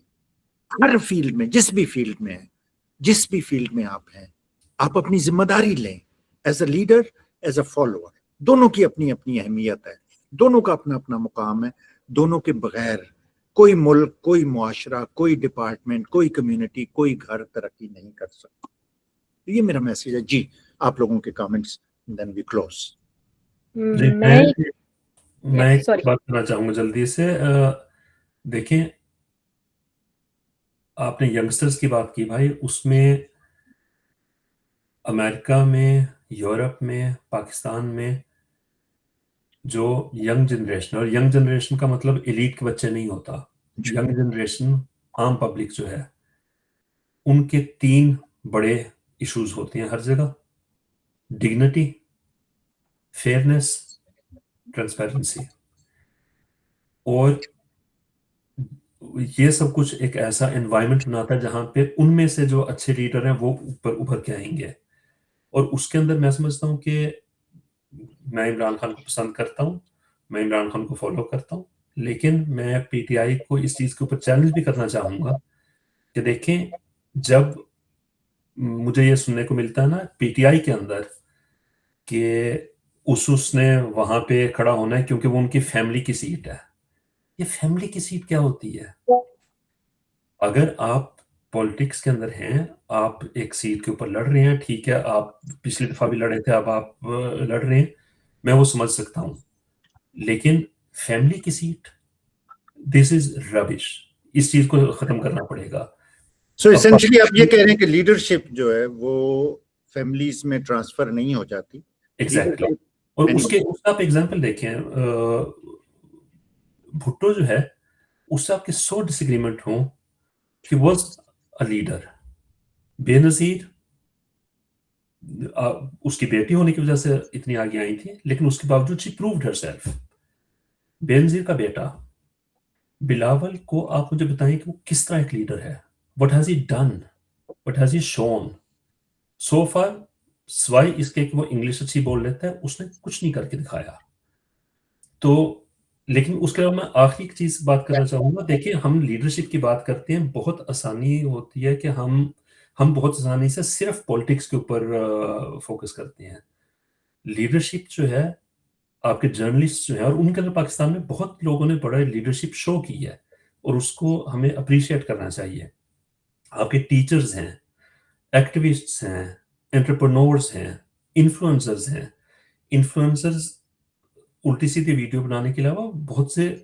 ہر فیلڈ میں, جس بھی فیلڈ میں ہیں, جس بھی فیلڈ میں آپ ہیں, آپ اپنی ذمہ داری لیں as a leader, as a follower. دونوں کی اپنی اپنی اہمیت ہے, دونوں کا اپنا اپنا مقام ہے. دونوں کے بغیر کوئی ملک, کوئی معاشرہ, کوئی ڈپارٹمنٹ, کوئی کمیونٹی, کوئی گھر ترقی نہیں کر سکتا. یہ میرا میسج ہے. جی آپ لوگوں کے کامنٹس, دین وی کلوز. میں ایک بات کرنا چاہوں گا جلدی سے. دیکھیں, آپ نے ینگسٹرز کی بات کی بھائی, اس میں امریکہ میں, یورپ میں, پاکستان میں جو ینگ جنریشن, اور ینگ جنریشن کا مطلب ایلیٹ کے بچے نہیں ہوتا, ینگ جنریشن عام پبلک جو ہے, ان کے 3 بڑے ایشوز ہوتے ہیں ہر جگہ: ڈگنیٹی, فیئرنیس, ٹرانسپیرنسی. اور یہ سب کچھ ایک ایسا انوائرمنٹ بناتا ہے جہاں پہ ان میں سے جو اچھے لیڈر ہیں وہ اوپر ابھر کے آئیں گے. اور اس کے اندر میں سمجھتا ہوں کہ میں عمران خان کو پسند کرتا ہوں, میں عمران خان کو فالو کرتا ہوں, لیکن میں پی ٹی آئی کو اس چیز کے اوپر چیلنج بھی کرنا چاہوں گا کہ دیکھیں, جب مجھے یہ سننے کو ملتا ہے نا پی ٹی آئی کے اندر کہ اس نے وہاں پہ کھڑا ہونا ہے کیونکہ وہ ان کی فیملی کی سیٹ ہے. یہ فیملی کی سیٹ کیا ہوتی ہے؟ اگر آپ پولیٹکس کے اندر ہیں, آپ ایک سیٹ کے اوپر لڑ رہے ہیں, ٹھیک ہے, آپ پچھلی دفعہ بھی لڑے تھے, اب آپ لڑ رہے ہیں, میں وہ سمجھ سکتا ہوں, لیکن فیملی کی سیٹ, دس از ربش. اس چیز کو ختم کرنا پڑے گا. سو ایسنشلی آپ یہ کہہ رہے ہیں کہ لیڈرشپ جو ہے وہ فیملیز میں ٹرانسفر نہیں ہو جاتی. ایگزیکٹلی. اور اس کے آپ ایگزامپل دیکھیں, بھٹو جو ہے, اس سے آپ کے 100 ڈس ایگریمنٹ ہوں, ہی واز اے لیڈر. بے نظیر اس کی بیٹی ہونے کی وجہ سے اتنی آگے آئی تھی, لیکن اس کے باوجود شی پرووڈ ہر سیلف. بے نظیر کا بیٹا بلاول کو آپ مجھے بتائیں کہ وہ کس طرح ایک لیڈر ہے. what has he done, what has he shown so far, سوائے اس کے کہ وہ انگلش اچھی بول لیتا ہے, اس نے کچھ نہیں کر کے دکھایا. تو لیکن اس کے علاوہ میں آخری ایک چیز بات کرنا چاہوں گا. دیکھیں ہم لیڈرشپ کی بات کرتے ہیں, بہت آسانی ہوتی ہے کہ ہم بہت آسانی سے صرف پولیٹکس کے اوپر فوکس کرتے ہیں. لیڈرشپ جو ہے, آپ کے جرنلسٹ جو ہیں, اور ان کے اندر پاکستان میں بہت لوگوں نے بڑا لیڈرشپ شو کی ہے اور اس کو ہمیں اپریشیٹ کرنا چاہیے. آپ کے ٹیچرز ہیں, ایکٹیوسٹس ہیں, انٹرپرنورز ہیں, انفلوئنسرز ہیں. انفلوئنسرز الٹی سیدھی ویڈیو بنانے کے علاوہ بہت سے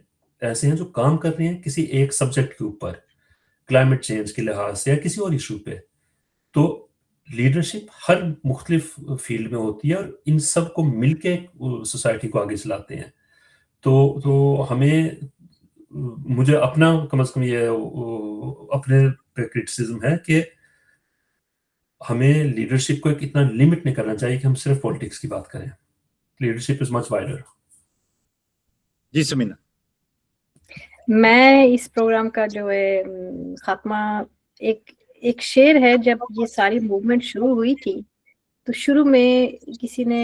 ایسے ہیں جو کام کر رہے ہیں کسی ایک سبجیکٹ کے اوپر, کلائمیٹ چینج کے لحاظ سے یا کسی اور ایشو پہ. تو لیڈرشپ ہر مختلف فیلڈ میں ہوتی ہے اور ان سب کو مل کے سوسائٹی کو آگے چلاتے ہیں. تو ہمیں, مجھے اپنا کم از کم یہ اپنے پہ کرٹیسزم ہے کہ ہمیں لیڈرشپ کو ایک اتنا لمٹ نہیں کرنا چاہیے کہ ہم صرف پولیٹکس کی بات کریں. Leadership is much wider. جی سمینا. میں اس پروگرام کا جو ہے خاتمہ, ایک شعر ہے, جب یہ ساری موومنٹ شروع ہوئی تھی تو شروع میں کسی نے,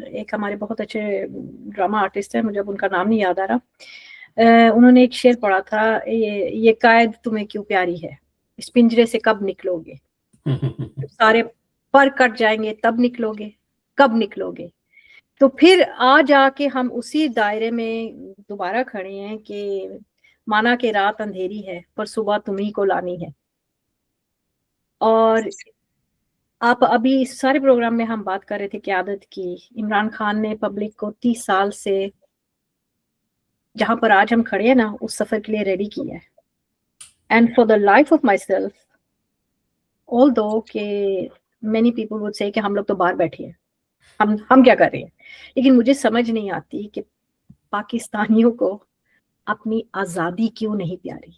ایک ہمارے بہت اچھے ڈرامہ آرٹسٹ ہیں, مجھے اب ان کا نام نہیں یاد آ رہا, انہوں نے ایک شعر پڑھا تھا, یہ قائد تمہیں کیوں پیاری ہے, اس پنجرے سے کب نکلو گے, سارے پر کٹ جائیں گے تب نکلو گے, کب نکلو گے. تو پھر آج آ کے ہم اسی دائرے میں دوبارہ کھڑے ہیں کہ مانا کہ رات اندھیری ہے پر صبح تمہیں کو لانی ہے. اور آپ ابھی اس سارے پروگرام میں ہم بات کر رہے تھے قیادت کی. عمران خان نے پبلک کو 30 سال سے جہاں پر آج ہم کھڑے ہیں نا, اس سفر کے لیے ریڈی کیا ہے. And for the life of myself, although کہ مینی پیپل وڈ سے کہ ہم لوگ تو باہر بیٹھے ہیں, ہم کیا کر رہے ہیں, لیکن مجھے سمجھ نہیں آتی کہ پاکستانیوں کو اپنی آزادی کیوں نہیں پیاری,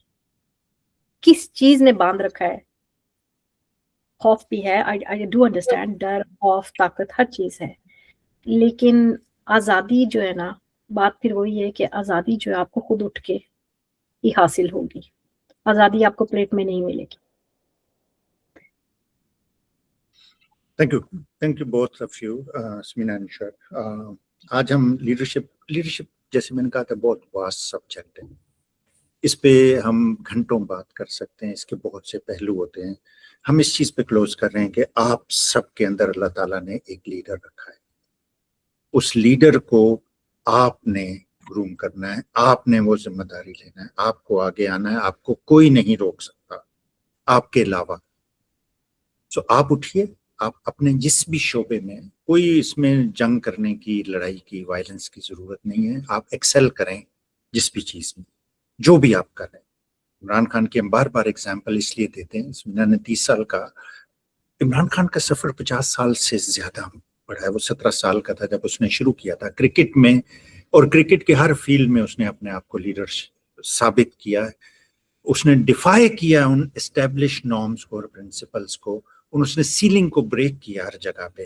کس چیز نے باندھ رکھا ہے. خوف بھی ہے, I do understand, ڈر, خوف, طاقت, ہر چیز ہے, لیکن آزادی جو ہے نا, بات پھر وہی ہے کہ آزادی جو ہے آپ کو خود اٹھ کے ہی حاصل ہوگی, آزادی آپ کو پلیٹ میں نہیں ملے گی. Thank you both of you, Samina and Nishat. آج ہم لیڈرشپ جیسے میں نے کہا تھا بہت واسٹ سبجیکٹ ہے, اس پہ ہم گھنٹوں بات کر سکتے ہیں, اس کے بہت سے پہلو ہوتے ہیں. ہم اس چیز پہ کلوز کر رہے ہیں کہ آپ سب کے اندر اللہ تعالیٰ نے ایک لیڈر رکھا ہے, اس لیڈر کو آپ نے گروم کرنا ہے, آپ نے وہ ذمہ داری لینا ہے, آپ کو آگے آنا ہے, آپ کو کوئی نہیں روک سکتا آپ کے علاوہ. سو آپ اٹھیے, آپ اپنے جس بھی شعبے میں, کوئی اس میں جنگ کرنے کی, لڑائی کی, وائلنس کی ضرورت نہیں ہے. آپ ایکسل کریں جس بھی چیز میں, جو بھی آپ کر رہے ہیں. عمران خان کی ہم بار بار ایگزامپل اس لیے دیتے ہیں, سمینا نے 30 سال کا, عمران خان کا سفر 50 سال سے زیادہ بڑا ہے. وہ 17 سال کا تھا جب اس نے شروع کیا تھا کرکٹ میں, اور کرکٹ کے ہر فیلڈ میں اس نے اپنے آپ کو لیڈر ثابت کیا ہے. اس نے ڈیفائی کیا ان اسٹیبلش نارمز کو اور پرنسپلز کو, اس نے سیلنگ کو بریک کیا ہر جگہ پہ.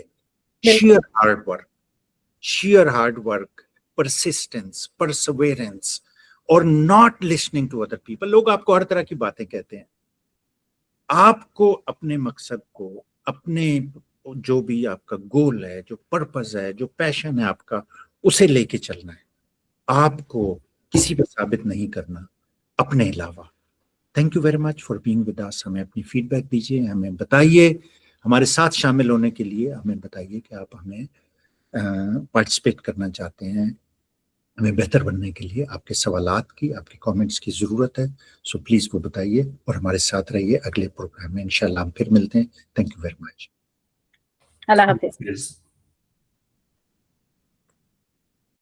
Share hard work, persistence, perseverance, اور not listening to other people. لوگ آپ کو ہر طرح کی باتیں کہتے ہیں, آپ کو اپنے مقصد کو, اپنے جو بھی آپ کا گول ہے, جو پرپز ہے, جو پیشن ہے آپ کا, اسے لے کے چلنا ہے. آپ کو کسی پہ ثابت نہیں کرنا اپنے علاوہ. Thank you very much for being with us. ہمیں اپنی فیڈ بیک دیجیے, ہمیں بتائیے, ہمارے ساتھ شامل ہونے کے لیے ہمیں بتائیے کہ آپ ہمیں پارٹیسپیٹ کرنا چاہتے ہیں. ہمیں بہتر بننے کے لیے آپ کے سوالات کی, آپ کے کامنٹس کی ضرورت ہے. سو پلیز وہ بتائیے اور ہمارے ساتھ رہیے. اگلے پروگرام میں انشاءاللہ ہم پھر ملتے ہیں. Thank you very much. اللہ حافظ.